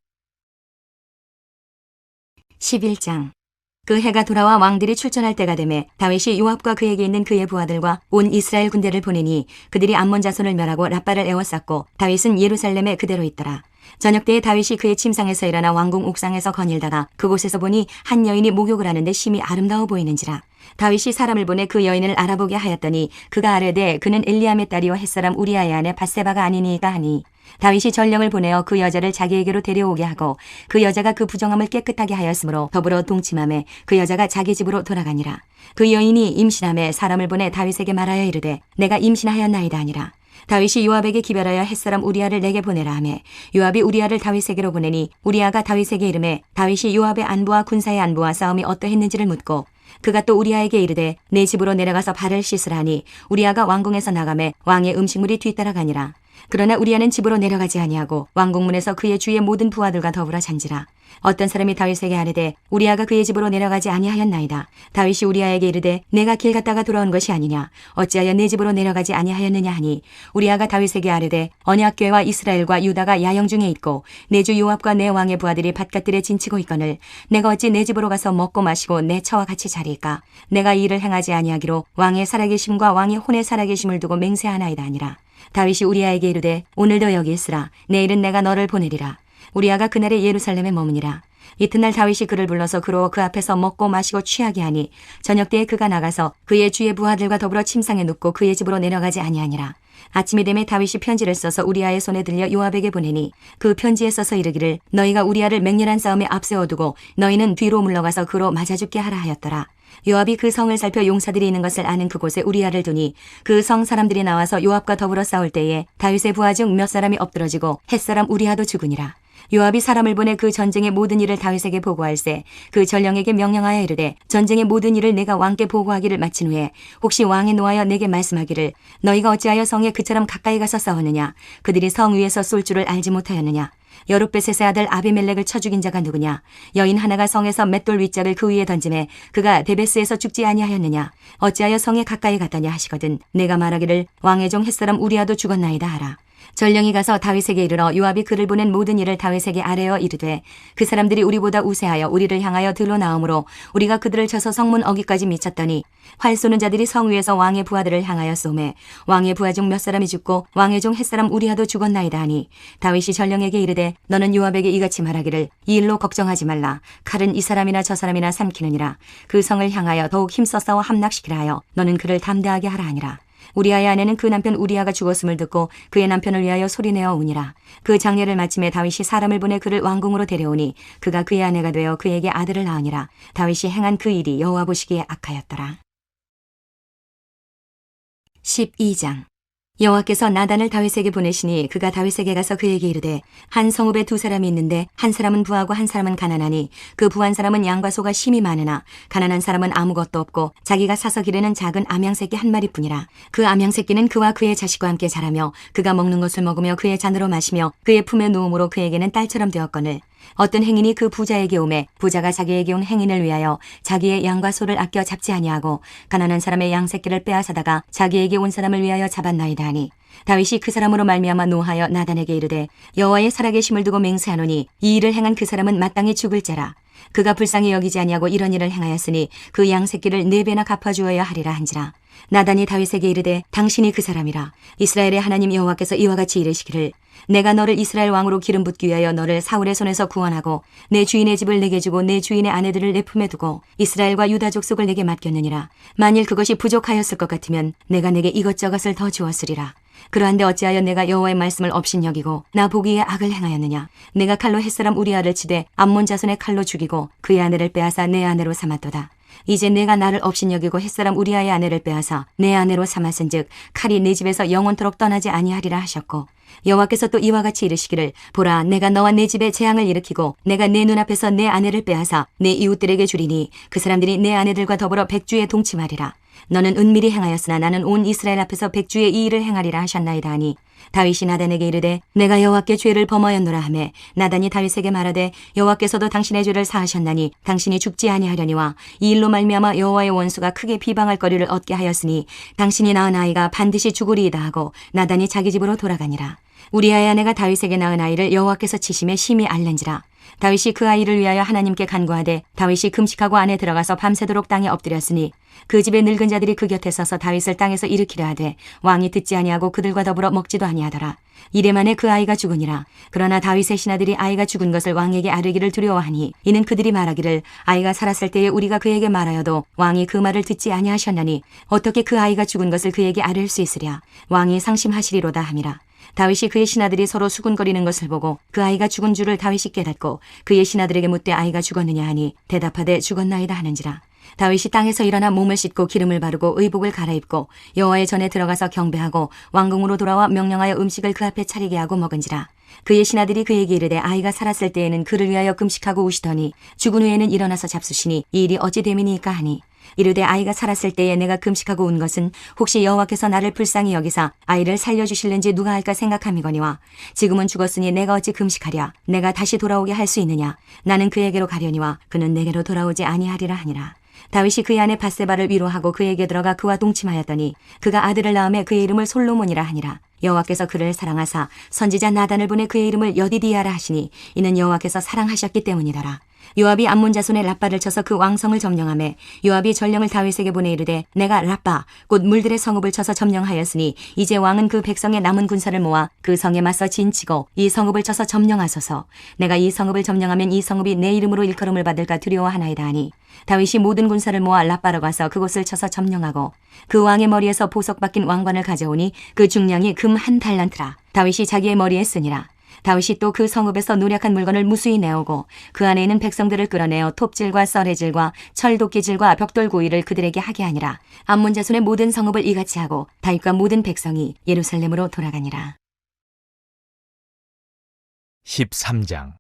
11장. 그 해가 돌아와 왕들이 출전할 때가 되매 다윗이 요압과 그에게 있는 그의 부하들과 온 이스라엘 군대를 보내니 그들이 암몬 자손을 멸하고 라빠를 에워쌌고 다윗은 예루살렘에 그대로 있더라. 저녁 때에 다윗이 그의 침상에서 일어나 왕궁 옥상에서 거닐다가 그곳에서 보니 한 여인이 목욕을 하는데 심히 아름다워 보이는지라. 다윗이 사람을 보내 그 여인을 알아보게 하였더니 그가 아뢰되 그는 엘리암의 딸이요 햇사람 우리아의 아내 밧세바가 아니니이까 하니 다윗이 전령을 보내어 그 여자를 자기에게로 데려오게 하고 그 여자가 그 부정함을 깨끗하게 하였으므로 더불어 동침함에 그 여자가 자기 집으로 돌아가니라. 그 여인이 임신함에 사람을 보내 다윗에게 말하여 이르되 내가 임신하였나이다 하니라. 다윗이 요압에게 기별하여 햇사람 우리아를 내게 보내라 하매 요압이 우리아를 다윗에게로 보내니 우리아가 다윗에게 이르매 다윗이 요압의 안부와 군사의 안부와 싸움이 어떠했는지를 묻고 그가 또 우리아에게 이르되 내 집으로 내려가서 발을 씻으라 하니 우리아가 왕궁에서 나가매 왕의 음식물이 뒤따라가니라. 그러나 우리아는 집으로 내려가지 아니하고 왕궁문에서 그의 주의 모든 부하들과 더불어 잔지라. 어떤 사람이 다윗에게 아뢰되 우리아가 그의 집으로 내려가지 아니하였나이다. 다윗이 우리아에게 이르되 내가 길 갔다가 돌아온 것이 아니냐 어찌하여 내 집으로 내려가지 아니하였느냐 하니 우리아가 다윗에게 아뢰되 언약궤와 이스라엘과 유다가 야영 중에 있고 내 주 요압과 내 왕의 부하들이 밭갓들에 진치고 있거늘 내가 어찌 내 집으로 가서 먹고 마시고 내 처와 같이 자리일까. 내가 이 일을 행하지 아니하기로 왕의 살아계심과 왕의 혼의 살아계심을 두고 맹세하나이다 하니라. 다윗이 우리아에게 이르되 오늘도 여기 있으라. 내일은 내가 너를 보내리라. 우리아가 그날에 예루살렘에 머무니라. 이튿날 다윗이 그를 불러서 그로 그 앞에서 먹고 마시고 취하게 하니 저녁 때에 그가 나가서 그의 주의 부하들과 더불어 침상에 눕고 그의 집으로 내려가지 아니하니라. 아침이 되매 다윗이 편지를 써서 우리아의 손에 들려 요압에게 보내니 그 편지에 써서 이르기를 너희가 우리아를 맹렬한 싸움에 앞세워두고 너희는 뒤로 물러가서 그로 맞아 죽게 하라 하였더라. 요압이 그 성을 살펴 용사들이 있는 것을 아는 그곳에 우리아를 두니 그 성 사람들이 나와서 요압과 더불어 싸울 때에 다윗의 부하 중 몇 사람이 엎드러지고 햇사람 우리아도 죽으니라. 요압이 사람을 보내 그 전쟁의 모든 일을 다윗에게 보고할세 그 전령에게 명령하여 이르되 전쟁의 모든 일을 내가 왕께 보고하기를 마친 후에 혹시 왕에 노하여 내게 말씀하기를 너희가 어찌하여 성에 그처럼 가까이 가서 싸웠느냐 그들이 성 위에서 쏠 줄을 알지 못하였느냐 여룻베셋의 아들 아비멜렉을 쳐 죽인 자가 누구냐 여인 하나가 성에서 맷돌 윗짝을 그 위에 던짐에 그가 데베스에서 죽지 아니하였느냐 어찌하여 성에 가까이 갔더냐 하시거든 내가 말하기를 왕의 종 햇사람 우리아도 죽었나이다 하라. 전령이 가서 다윗에게 이르러 요압이 그를 보낸 모든 일을 다윗에게 아뢰어 이르되 그 사람들이 우리보다 우세하여 우리를 향하여 들러 나오므로 우리가 그들을 쳐서 성문 어기까지 미쳤더니 활 쏘는 자들이 성 위에서 왕의 부하들을 향하여 쏘매 왕의 부하 중 몇 사람이 죽고 왕의 종 햇사람 우리아도 죽었나이다 하니 다윗이 전령에게 이르되 너는 요압에게 이같이 말하기를 이 일로 걱정하지 말라. 칼은 이 사람이나 저 사람이나 삼키느니라. 그 성을 향하여 더욱 힘써 싸워 함락시키라 하여 너는 그를 담대하게 하라 하니라. 우리아의 아내는 그 남편 우리아가 죽었음을 듣고 그의 남편을 위하여 소리내어 우니라. 그 장례를 마침에 다윗이 사람을 보내 그를 왕궁으로 데려오니 그가 그의 아내가 되어 그에게 아들을 낳으니라. 다윗이 행한 그 일이 여호와 보시기에 악하였더라. 12장. 여호와께서 나단을 다윗에게 보내시니 그가 다윗에게 가서 그에게 이르되 한 성읍에 두 사람이 있는데 한 사람은 부하고 한 사람은 가난하니 그 부한 사람은 양과 소가 심히 많으나 가난한 사람은 아무것도 없고 자기가 사서 기르는 작은 암양새끼 한 마리뿐이라. 그 암양새끼는 그와 그의 자식과 함께 자라며 그가 먹는 것을 먹으며 그의 잔으로 마시며 그의 품에 누움으로 그에게는 딸처럼 되었거늘 어떤 행인이 그 부자에게 오매 부자가 자기에게 온 행인을 위하여 자기의 양과 소를 아껴 잡지 아니하고 가난한 사람의 양새끼를 빼앗아다가 자기에게 온 사람을 위하여 잡았나이다 하니 다윗이 그 사람으로 말미암아 노하여 나단에게 이르되 여호와의 살아계심을 두고 맹세하노니 이 일을 행한 그 사람은 마땅히 죽을 자라. 그가 불쌍히 여기지 아니하고 이런 일을 행하였으니 그 양새끼를 4배나 갚아주어야 하리라 한지라. 나단이 다윗에게 이르되 당신이 그 사람이라. 이스라엘의 하나님 여호와께서 이와 같이 이르시기를 내가 너를 이스라엘 왕으로 기름 붓기 위하여 너를 사울의 손에서 구원하고 내 주인의 집을 내게 주고 내 주인의 아내들을 내 품에 두고 이스라엘과 유다 족속을 내게 맡겼느니라. 만일 그것이 부족하였을 것 같으면 내가 내게 이것저것을 더 주었으리라. 그러한데 어찌하여 내가 여호와의 말씀을 업신여기고 나 보기에 악을 행하였느냐. 내가 칼로 햇사람 우리아를 치되 암몬 자손의 칼로 죽이고 그의 아내를 빼앗아 내 아내로 삼았도다. 이제 내가 나를 업신여기고 햇사람 우리아의 아내를 빼앗아 내 아내로 삼았은즉 칼이 내 집에서 영원토록 떠나지 아니하리라 하셨고 여호와께서 또 이와 같이 이르시기를 보라 내가 너와 내 집에 재앙을 일으키고 내가 내 눈앞에서 내 아내를 빼앗아 내 이웃들에게 주리니 그 사람들이 내 아내들과 더불어 백주에 동침하리라. 너는 은밀히 행하였으나 나는 온 이스라엘 앞에서 백주의 이 일을 행하리라 하셨나이다 하니 다윗이 나단에게 이르되 내가 여호와께 죄를 범하였노라 하매 나단이 다윗에게 말하되 여호와께서도 당신의 죄를 사하셨나니 당신이 죽지 아니하려니와 이 일로 말미암아 여호와의 원수가 크게 비방할 거리를 얻게 하였으니 당신이 낳은 아이가 반드시 죽으리이다 하고 나단이 자기 집으로 돌아가니라. 우리아의 아내가 다윗에게 낳은 아이를 여호와께서 치심에 심히 앓는지라. 다윗이 그 아이를 위하여 하나님께 간구하되 다윗이 금식하고 안에 들어가서 밤새도록 땅에 엎드렸으니 그 집의 늙은 자들이 그 곁에 서서 다윗을 땅에서 일으키려 하되 왕이 듣지 아니하고 그들과 더불어 먹지도 아니하더라. 이래 만에 그 아이가 죽으니라. 그러나 다윗의 신하들이 아이가 죽은 것을 왕에게 아뢰기를 두려워하니 이는 그들이 말하기를 아이가 살았을 때에 우리가 그에게 말하여도 왕이 그 말을 듣지 아니하셨나니 어떻게 그 아이가 죽은 것을 그에게 아뢰을 수 있으랴. 왕이 상심하시리로다 함이라. 다윗이 그의 신하들이 서로 수군거리는 것을 보고 그 아이가 죽은 줄을 다윗이 깨닫고 그의 신하들에게 묻되 아이가 죽었느냐 하니 대답하되 죽었나이다 하는지라. 다윗이 땅에서 일어나 몸을 씻고 기름을 바르고 의복을 갈아입고 여호와의 전에 들어가서 경배하고 왕궁으로 돌아와 명령하여 음식을 그 앞에 차리게 하고 먹은지라. 그의 신하들이 그에게 이르되 아이가 살았을 때에는 그를 위하여 금식하고 우시더니 죽은 후에는 일어나서 잡수시니 이 일이 어찌 됨이니까 하니 이르되 아이가 살았을 때에 내가 금식하고 운 것은 혹시 여호와께서 나를 불쌍히 여기사 아이를 살려주실는지 누가 알까 생각함이거니와 지금은 죽었으니 내가 어찌 금식하랴. 내가 다시 돌아오게 할 수 있느냐. 나는 그에게로 가려니와 그는 내게로 돌아오지 아니하리라 하니라. 다윗이 그의 아내 밧세바를 위로하고 그에게 들어가 그와 동침하였더니 그가 아들을 낳음에 그의 이름을 솔로몬이라 하니라. 여호와께서 그를 사랑하사 선지자 나단을 보내 그의 이름을 여디디아라 하시니 이는 여호와께서 사랑하셨기 때문이더라. 요압이 암몬 자손의 라빠를 쳐서 그 왕성을 점령하매 요압이 전령을 다윗에게 보내 이르되 내가 라빠 곧 물들의 성읍을 쳐서 점령하였으니 이제 왕은 그 백성의 남은 군사를 모아 그 성에 맞서 진치고 이 성읍을 쳐서 점령하소서. 내가 이 성읍을 점령하면 이 성읍이 내 이름으로 일컬음을 받을까 두려워하나이다 하니 다윗이 모든 군사를 모아 라빠로 가서 그곳을 쳐서 점령하고 그 왕의 머리에서 보석 박힌 왕관을 가져오니 그 중량이 금 1달란트라. 다윗이 자기의 머리에 쓰니라. 다윗이 또 그 성읍에서 노력한 물건을 무수히 내오고 그 안에 있는 백성들을 끌어내어 톱질과 썰해질과 철도끼질과 벽돌구이를 그들에게 하게 하니라. 암몬 자손의 모든 성읍을 이같이 하고 다윗과 모든 백성이 예루살렘으로 돌아가니라. 13장.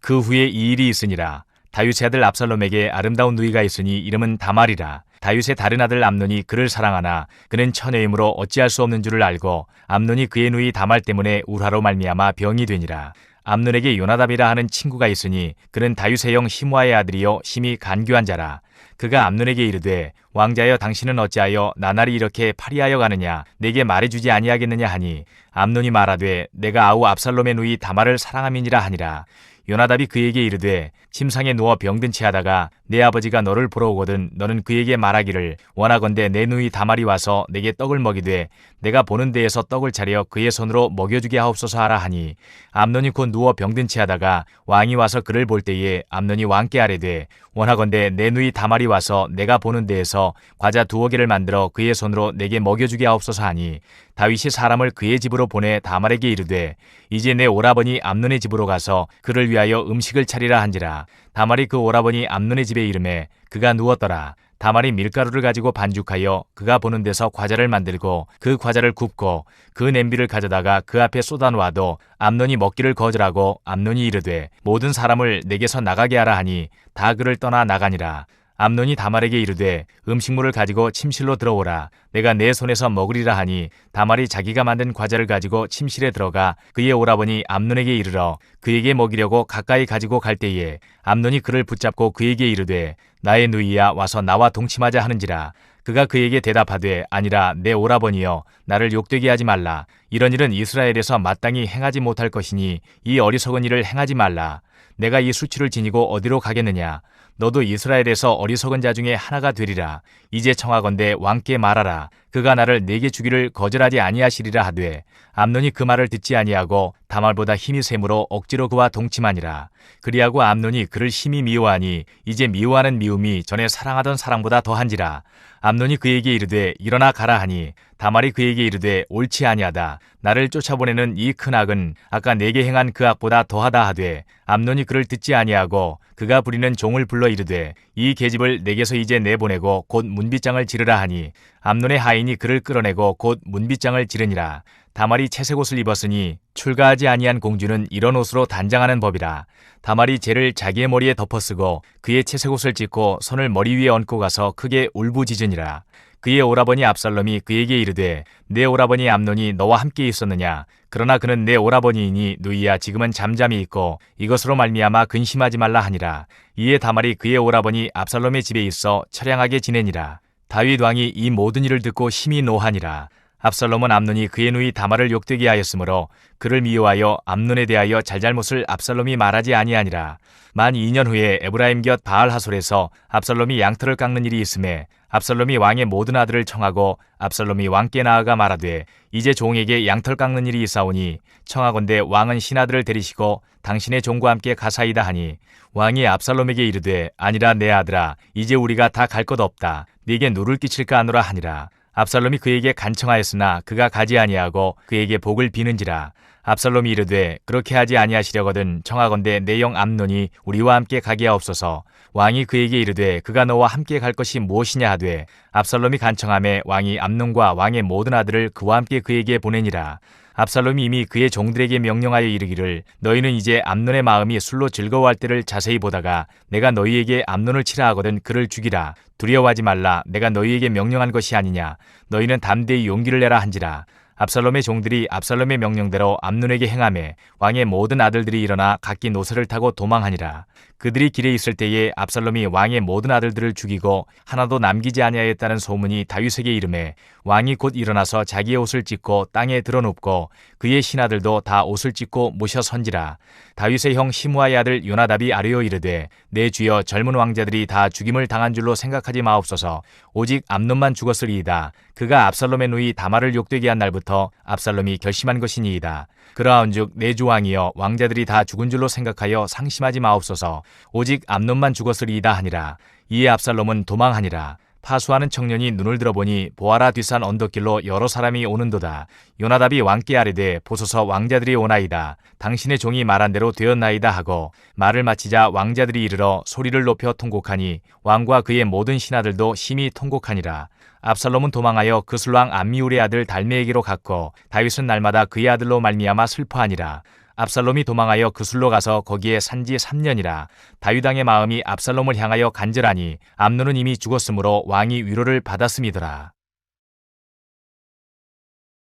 그 후에 이 일이 있으니라. 다윗의 아들 압살롬에게 아름다운 누이가 있으니 이름은 다말이라. 다윗의 다른 아들 암논이 그를 사랑하나 그는 처녀이므로 어찌할 수 없는 줄을 알고 암논이 그의 누이 다말 때문에 울화로 말미암아 병이 되니라. 암논에게 요나답이라 하는 친구가 있으니 그는 다윗의 형 시므아의 아들이요 심히 간교한 자라. 그가 암논에게 이르되 왕자여 당신은 어찌하여 나날이 이렇게 파리하여 가느냐. 내게 말해주지 아니하겠느냐 하니 암논이 말하되 내가 아우 압살롬의 누이 다말을 사랑함이니라 하니라. 요나답이 그에게 이르되 침상에 누워 병든 채 하다가 내 아버지가 너를 보러 오거든 너는 그에게 말하기를 원하건대 내 누이 다말이 와서 내게 떡을 먹이되 내가 보는 데에서 떡을 차려 그의 손으로 먹여주게 하옵소서 하라 하니 암논이 곧 누워 병든 채 하다가 왕이 와서 그를 볼 때에 암논이 왕께 아뢰되 원하건대 내 누이 다말이 와서 내가 보는 데에서 과자 2개를 만들어 그의 손으로 내게 먹여주게 하옵소서 하니 다윗이 사람을 그의 집으로 보내 다말에게 이르되 이제 내 오라버니 암논의 집으로 가서 그를 위하여 음식을 차리라 한지라. 다말이 그 오라버니 암논의 집에 이르매 그가 누웠더라. 다말이 밀가루를 가지고 반죽하여 그가 보는 데서 과자를 만들고 그 과자를 굽고 그 냄비를 가져다가 그 앞에 쏟아놓아도 암논이 먹기를 거절하고 암논이 이르되 모든 사람을 내게서 나가게 하라 하니 다 그를 떠나 나가니라. 암논이 다말에게 이르되 음식물을 가지고 침실로 들어오라. 내가 내 손에서 먹으리라 하니 다말이 자기가 만든 과자를 가지고 침실에 들어가 그의 오라버니 암논에게 이르러 그에게 먹이려고 가까이 가지고 갈 때에 암논이 그를 붙잡고 그에게 이르되 나의 누이야 와서 나와 동침하자 하는지라. 그가 그에게 대답하되 아니라 내 오라버니여 나를 욕되게 하지 말라. 이런 일은 이스라엘에서 마땅히 행하지 못할 것이니 이 어리석은 일을 행하지 말라. 내가 이 수치를 지니고 어디로 가겠느냐. 너도 이스라엘에서 어리석은 자 중에 하나가 되리라. 이제 청하건대 왕께 말하라. 그가 나를 내게 주기를 거절하지 아니하시리라 하되 암논이 그 말을 듣지 아니하고 다말보다 힘이 셈으로 억지로 그와 동침하니라. 그리하고 암논이 그를 심히 미워하니 이제 미워하는 미움이 전에 사랑하던 사랑보다 더한지라. 암논이 그에게 이르되 일어나 가라 하니 다말이 그에게 이르되 옳지 아니하다. 나를 쫓아보내는 이 큰 악은 아까 내게 행한 그 악보다 더하다 하되 암논이 그를 듣지 아니하고 그가 부리는 종을 불러 이르되 이 계집을 내게서 이제 내보내고 곧 문빗장을 지르라 하니 암논의 하인이 그를 끌어내고 곧 문빗장을 지르니라. 다말이 채색 옷을 입었으니 출가하지 아니한 공주는 이런 옷으로 단장하는 법이라. 다말이 재를 자기의 머리에 덮어쓰고 그의 채색 옷을 찢고 손을 머리 위에 얹고 가서 크게 울부짖으니라. 그의 오라버니 압살롬이 그에게 이르되 내 오라버니 암논이 너와 함께 있었느냐? 그러나 그는 내 오라버니이니 누이야 지금은 잠잠히 있고 이것으로 말미암아 근심하지 말라 하니라. 이에 다말이 그의 오라버니 압살롬의 집에 있어 처량하게 지내니라. 다윗 왕이 이 모든 일을 듣고 심히 노하니라. 압살롬은 암논이 그의 누이 다말을 욕되게 하였으므로 그를 미워하여 암논에 대하여 잘잘못을 압살롬이 말하지 아니하니라. 만 2년 후에 에브라임 곁 바알하솔에서 압살롬이 양털을 깎는 일이 있음에 압살롬이 왕의 모든 아들을 청하고 압살롬이 왕께 나아가 말하되 이제 종에게 양털 깎는 일이 있사오니 청하건대 왕은 신하들을 데리시고 당신의 종과 함께 가사이다 하니 왕이 압살롬에게 이르되 아니라 내 아들아 이제 우리가 다 갈 것 없다. 네게 누를 끼칠까 하노라 하니라. 압살롬이 그에게 간청하였으나 그가 가지 아니하고 그에게 복을 비는지라. 압살롬이 이르되 그렇게 하지 아니하시려거든 청하건대 내 영 암논이 우리와 함께 가게 하옵소서. 왕이 그에게 이르되 그가 너와 함께 갈 것이 무엇이냐 하되 압살롬이 간청하매 왕이 암논과 왕의 모든 아들을 그와 함께 그에게 보내니라. 압살롬이 이미 그의 종들에게 명령하여 이르기를 너희는 이제 암논의 마음이 술로 즐거워할 때를 자세히 보다가 내가 너희에게 암논을 치라 하거든 그를 죽이라. 두려워하지 말라. 내가 너희에게 명령한 것이 아니냐. 너희는 담대히 용기를 내라 한지라. 압살롬의 종들이 압살롬의 명령대로 암논에게 행하매 왕의 모든 아들들이 일어나 각기 노새를 타고 도망하니라. 그들이 길에 있을 때에 압살롬이 왕의 모든 아들들을 죽이고 하나도 남기지 아니하였다는 소문이 다윗에게 이르매 왕이 곧 일어나서 자기의 옷을 찢고 땅에 드러눕고 그의 신하들도 다 옷을 찢고 모셔 선지라. 다윗의 형 시므아의 아들 요나답이 아뢰어 이르되 내 주여 젊은 왕자들이 다 죽임을 당한 줄로 생각하지 마옵소서. 오직 암논만 죽었으리이다. 그가 압살롬의 누이 다말을 욕되게 한 날부터 압살롬이 결심한 것이니이다. 그러한즉 내 주 왕이여 왕자들이 다 죽은 줄로 생각하여 상심하지 마옵소서. 오직 암논만 죽었으리이다 하니라. 이에 압살롬은 도망하니라. 파수하는 청년이 눈을 들어보니 보아라 뒷산 언덕길로 여러 사람이 오는도다. 요나답이 왕께 아뢰되 보소서 왕자들이 오나이다. 당신의 종이 말한 대로 되었나이다 하고 말을 마치자 왕자들이 이르러 소리를 높여 통곡하니 왕과 그의 모든 신하들도 심히 통곡하니라. 압살롬은 도망하여 그술왕 암미울의 아들 달메에게로 갔고 다윗은 날마다 그의 아들로 말미암아 슬퍼하니라. 압살롬이 도망하여 그술로 가서 거기에 산지 3년이라. 다윗 왕의 마음이 압살롬을 향하여 간절하니 암논은 이미 죽었으므로 왕이 위로를 받았음이더라.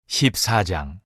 14장.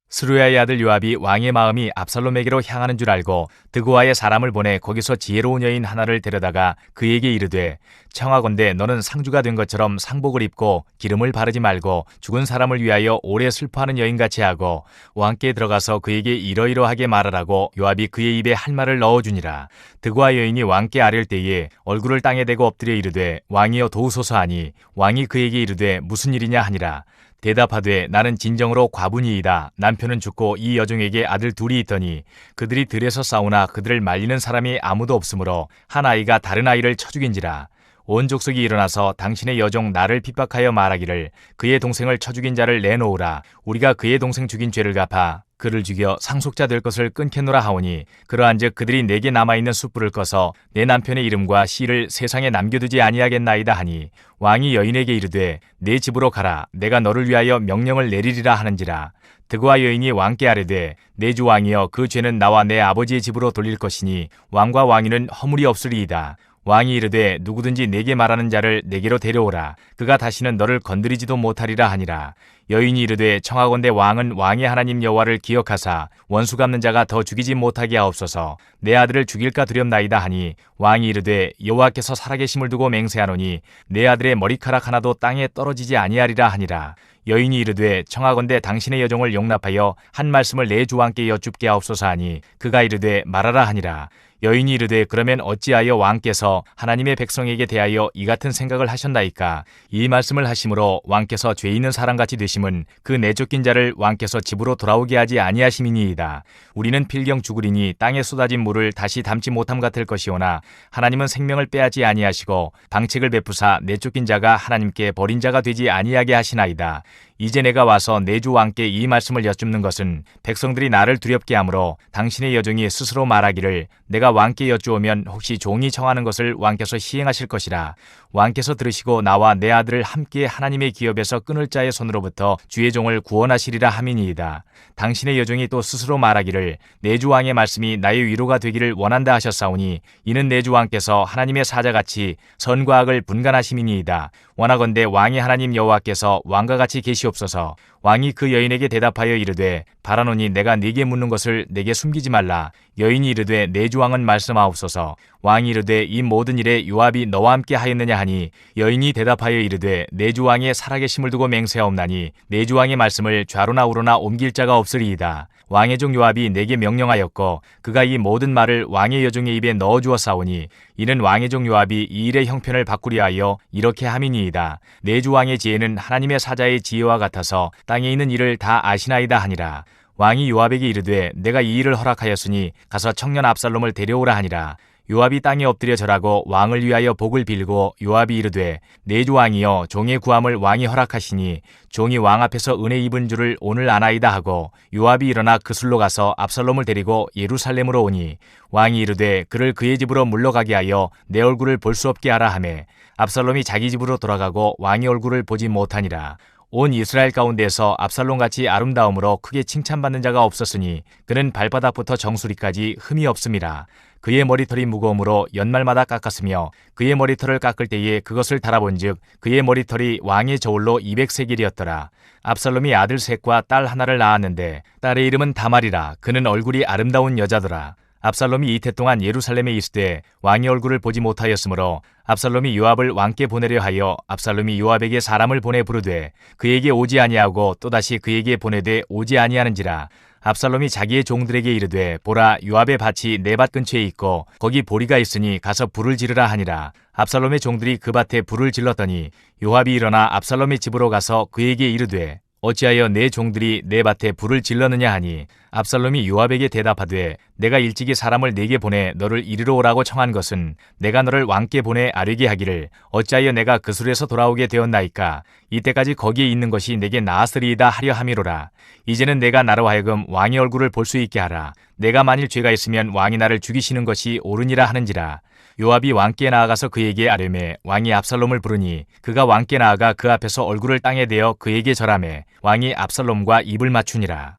스루야의 아들 요압이 왕의 마음이 압살롬에게로 향하는 줄 알고 드고아의 사람을 보내 거기서 지혜로운 여인 하나를 데려다가 그에게 이르되 청하건대 너는 상주가 된 것처럼 상복을 입고 기름을 바르지 말고 죽은 사람을 위하여 오래 슬퍼하는 여인같이 하고 왕께 들어가서 그에게 이러이러하게 말하라고 요압이 그의 입에 할 말을 넣어주니라. 드고아 여인이 왕께 아뢰을 때에 얼굴을 땅에 대고 엎드려 이르되 왕이여 도우소서 하니 왕이 그에게 이르되 무슨 일이냐 하니라. 대답하되 나는 진정으로 과부니이다. 남편은 죽고 이 여종에게 아들 둘이 있더니 그들이 들에서 싸우나 그들을 말리는 사람이 아무도 없으므로 한 아이가 다른 아이를 쳐 죽인지라. 온 족속이 일어나서 당신의 여종 나를 핍박하여 말하기를 그의 동생을 쳐 죽인 자를 내놓으라. 우리가 그의 동생 죽인 죄를 갚아 그를 죽여 상속자 될 것을 끊겠노라 하오니 그러한즉 그들이 내게 남아있는 숯불을 꺼서 내 남편의 이름과 씨를 세상에 남겨두지 아니하겠나이다 하니 왕이 여인에게 이르되 내 집으로 가라. 내가 너를 위하여 명령을 내리리라 하는지라. 드고아 여인이 왕께 아뢰되 내 주 왕이여 그 죄는 나와 내 아버지의 집으로 돌릴 것이니 왕과 왕위는 허물이 없으리이다. 왕이 이르되 누구든지 내게 말하는 자를 내게로 데려오라. 그가 다시는 너를 건드리지도 못하리라 하니라. 여인이 이르되 청하건대 왕은 왕의 하나님 여호와를 기억하사 원수 갚는 자가 더 죽이지 못하게 하옵소서. 내 아들을 죽일까 두렵나이다 하니 왕이 이르되 여호와께서 살아계심을 두고 맹세하노니 내 아들의 머리카락 하나도 땅에 떨어지지 아니하리라 하니라. 여인이 이르되 청하건대 당신의 여종을 용납하여 한 말씀을 내 주 왕께 여쭙게 하옵소서 하니 그가 이르되 말하라 하니라. 여인이 이르되 그러면 어찌하여 왕께서 하나님의 백성에게 대하여 이 같은 생각을 하셨나이까? 이 말씀을 하심으로 왕께서 죄 있는 사람같이 되심은 그 내쫓긴 자를 왕께서 집으로 돌아오게 하지 아니하심이니이다. 우리는 필경 죽으리니 땅에 쏟아진 물을 다시 담지 못함 같을 것이오나 하나님은 생명을 빼앗지 아니하시고 방책을 베푸사 내쫓긴 자가 하나님께 버린 자가 되지 아니하게 하시나이다. 이제 내가 와서 내 주 왕께 이 말씀을 여쭙는 것은 백성들이 나를 두렵게 하므로 당신의 여종이 스스로 말하기를 내가 왕께 여쭈오면 혹시 종이 청하는 것을 왕께서 시행하실 것이라. 왕께서 들으시고 나와 내 아들을 함께 하나님의 기업에서 끊을 자의 손으로부터 주의 종을 구원하시리라 함이니이다. 당신의 여종이 또 스스로 말하기를 내 주 왕의 말씀이 나의 위로가 되기를 원한다 하셨사오니 이는 내 주 왕께서 하나님의 사자같이 선과 악을 분간하심이니이다. 원하건대 왕의 하나님 여호와께서 왕과 같이 계시옵소서. 왕이 그 여인에게 대답하여 이르되 바라노니 내가 네게 묻는 것을 내게 숨기지 말라. 여인이 이르되 내 주 왕은 말씀하옵소서. 왕이 이르되 이 모든 일에 요압이 너와 함께 하였느냐 하니 여인이 대답하여 이르되 내 주 왕의 살아계심을 두고 맹세하옵나니 내 주 왕의 말씀을 좌로나 우로나 옮길 자가 없으리이다. 왕의 종 요압이 내게 명령하였고 그가 이 모든 말을 왕의 여종의 입에 넣어 주었사오니 이는 왕의 종 요압이 이 일의 형편을 바꾸려 하여 이렇게 함이니이다. 내 주 왕의 지혜는 하나님의 사자의 지혜와 같아서 땅에 있는 일을 다 아시나이다 하니라. 왕이 요압에게 이르되 내가 이 일을 허락하였으니 가서 청년 압살롬을 데려오라 하니라. 요압이 땅에 엎드려 절하고 왕을 위하여 복을 빌고 요압이 이르되 내 주 왕이여 종의 구함을 왕이 허락하시니 종이 왕 앞에서 은혜 입은 줄을 오늘 아나이다 하고 요압이 일어나 그술로 가서 압살롬을 데리고 예루살렘으로 오니 왕이 이르되 그를 그의 집으로 물러가게 하여 내 얼굴을 볼 수 없게 하라 하매 압살롬이 자기 집으로 돌아가고 왕의 얼굴을 보지 못하니라. 온 이스라엘 가운데서 압살롬같이 아름다움으로 크게 칭찬받는 자가 없었으니 그는 발바닥부터 정수리까지 흠이 없음이라. 그의 머리털이 무거움으로 연말마다 깎았으며 그의 머리털을 깎을 때에 그것을 달아본즉 그의 머리털이 왕의 저울로 200세겔이었더라. 압살롬이 아들 셋과 딸 하나를 낳았는데 딸의 이름은 다말이라. 그는 얼굴이 아름다운 여자더라. 압살롬이 이태 동안 예루살렘에 있으되 왕의 얼굴을 보지 못하였으므로 압살롬이 요압을 왕께 보내려 하여 압살롬이 요압에게 사람을 보내 부르되 그에게 오지 아니하고 또다시 그에게 보내되 오지 아니하는지라. 압살롬이 자기의 종들에게 이르되 보라 요압의 밭이 내 밭 근처에 있고 거기 보리가 있으니 가서 불을 지르라 하니라. 압살롬의 종들이 그 밭에 불을 질렀더니 요압이 일어나 압살롬의 집으로 가서 그에게 이르되 어찌하여 내 종들이 내 밭에 불을 질렀느냐 하니 압살롬이 요압에게 대답하되 내가 일찍이 사람을 네게 보내 너를 이리로 오라고 청한 것은 내가 너를 왕께 보내 아뢰게 하기를 어찌하여 내가 그술에서 돌아오게 되었나이까. 이때까지 거기에 있는 것이 내게 나았으리이다 하려 함이로라. 이제는 내가 나로 하여금 왕의 얼굴을 볼 수 있게 하라. 내가 만일 죄가 있으면 왕이 나를 죽이시는 것이 옳으니라 하는지라. 요압이 왕께 나아가서 그에게 아뢰매 왕이 압살롬을 부르니 그가 왕께 나아가 그 앞에서 얼굴을 땅에 대어 그에게 절하매 왕이 압살롬과 입을 맞추니라.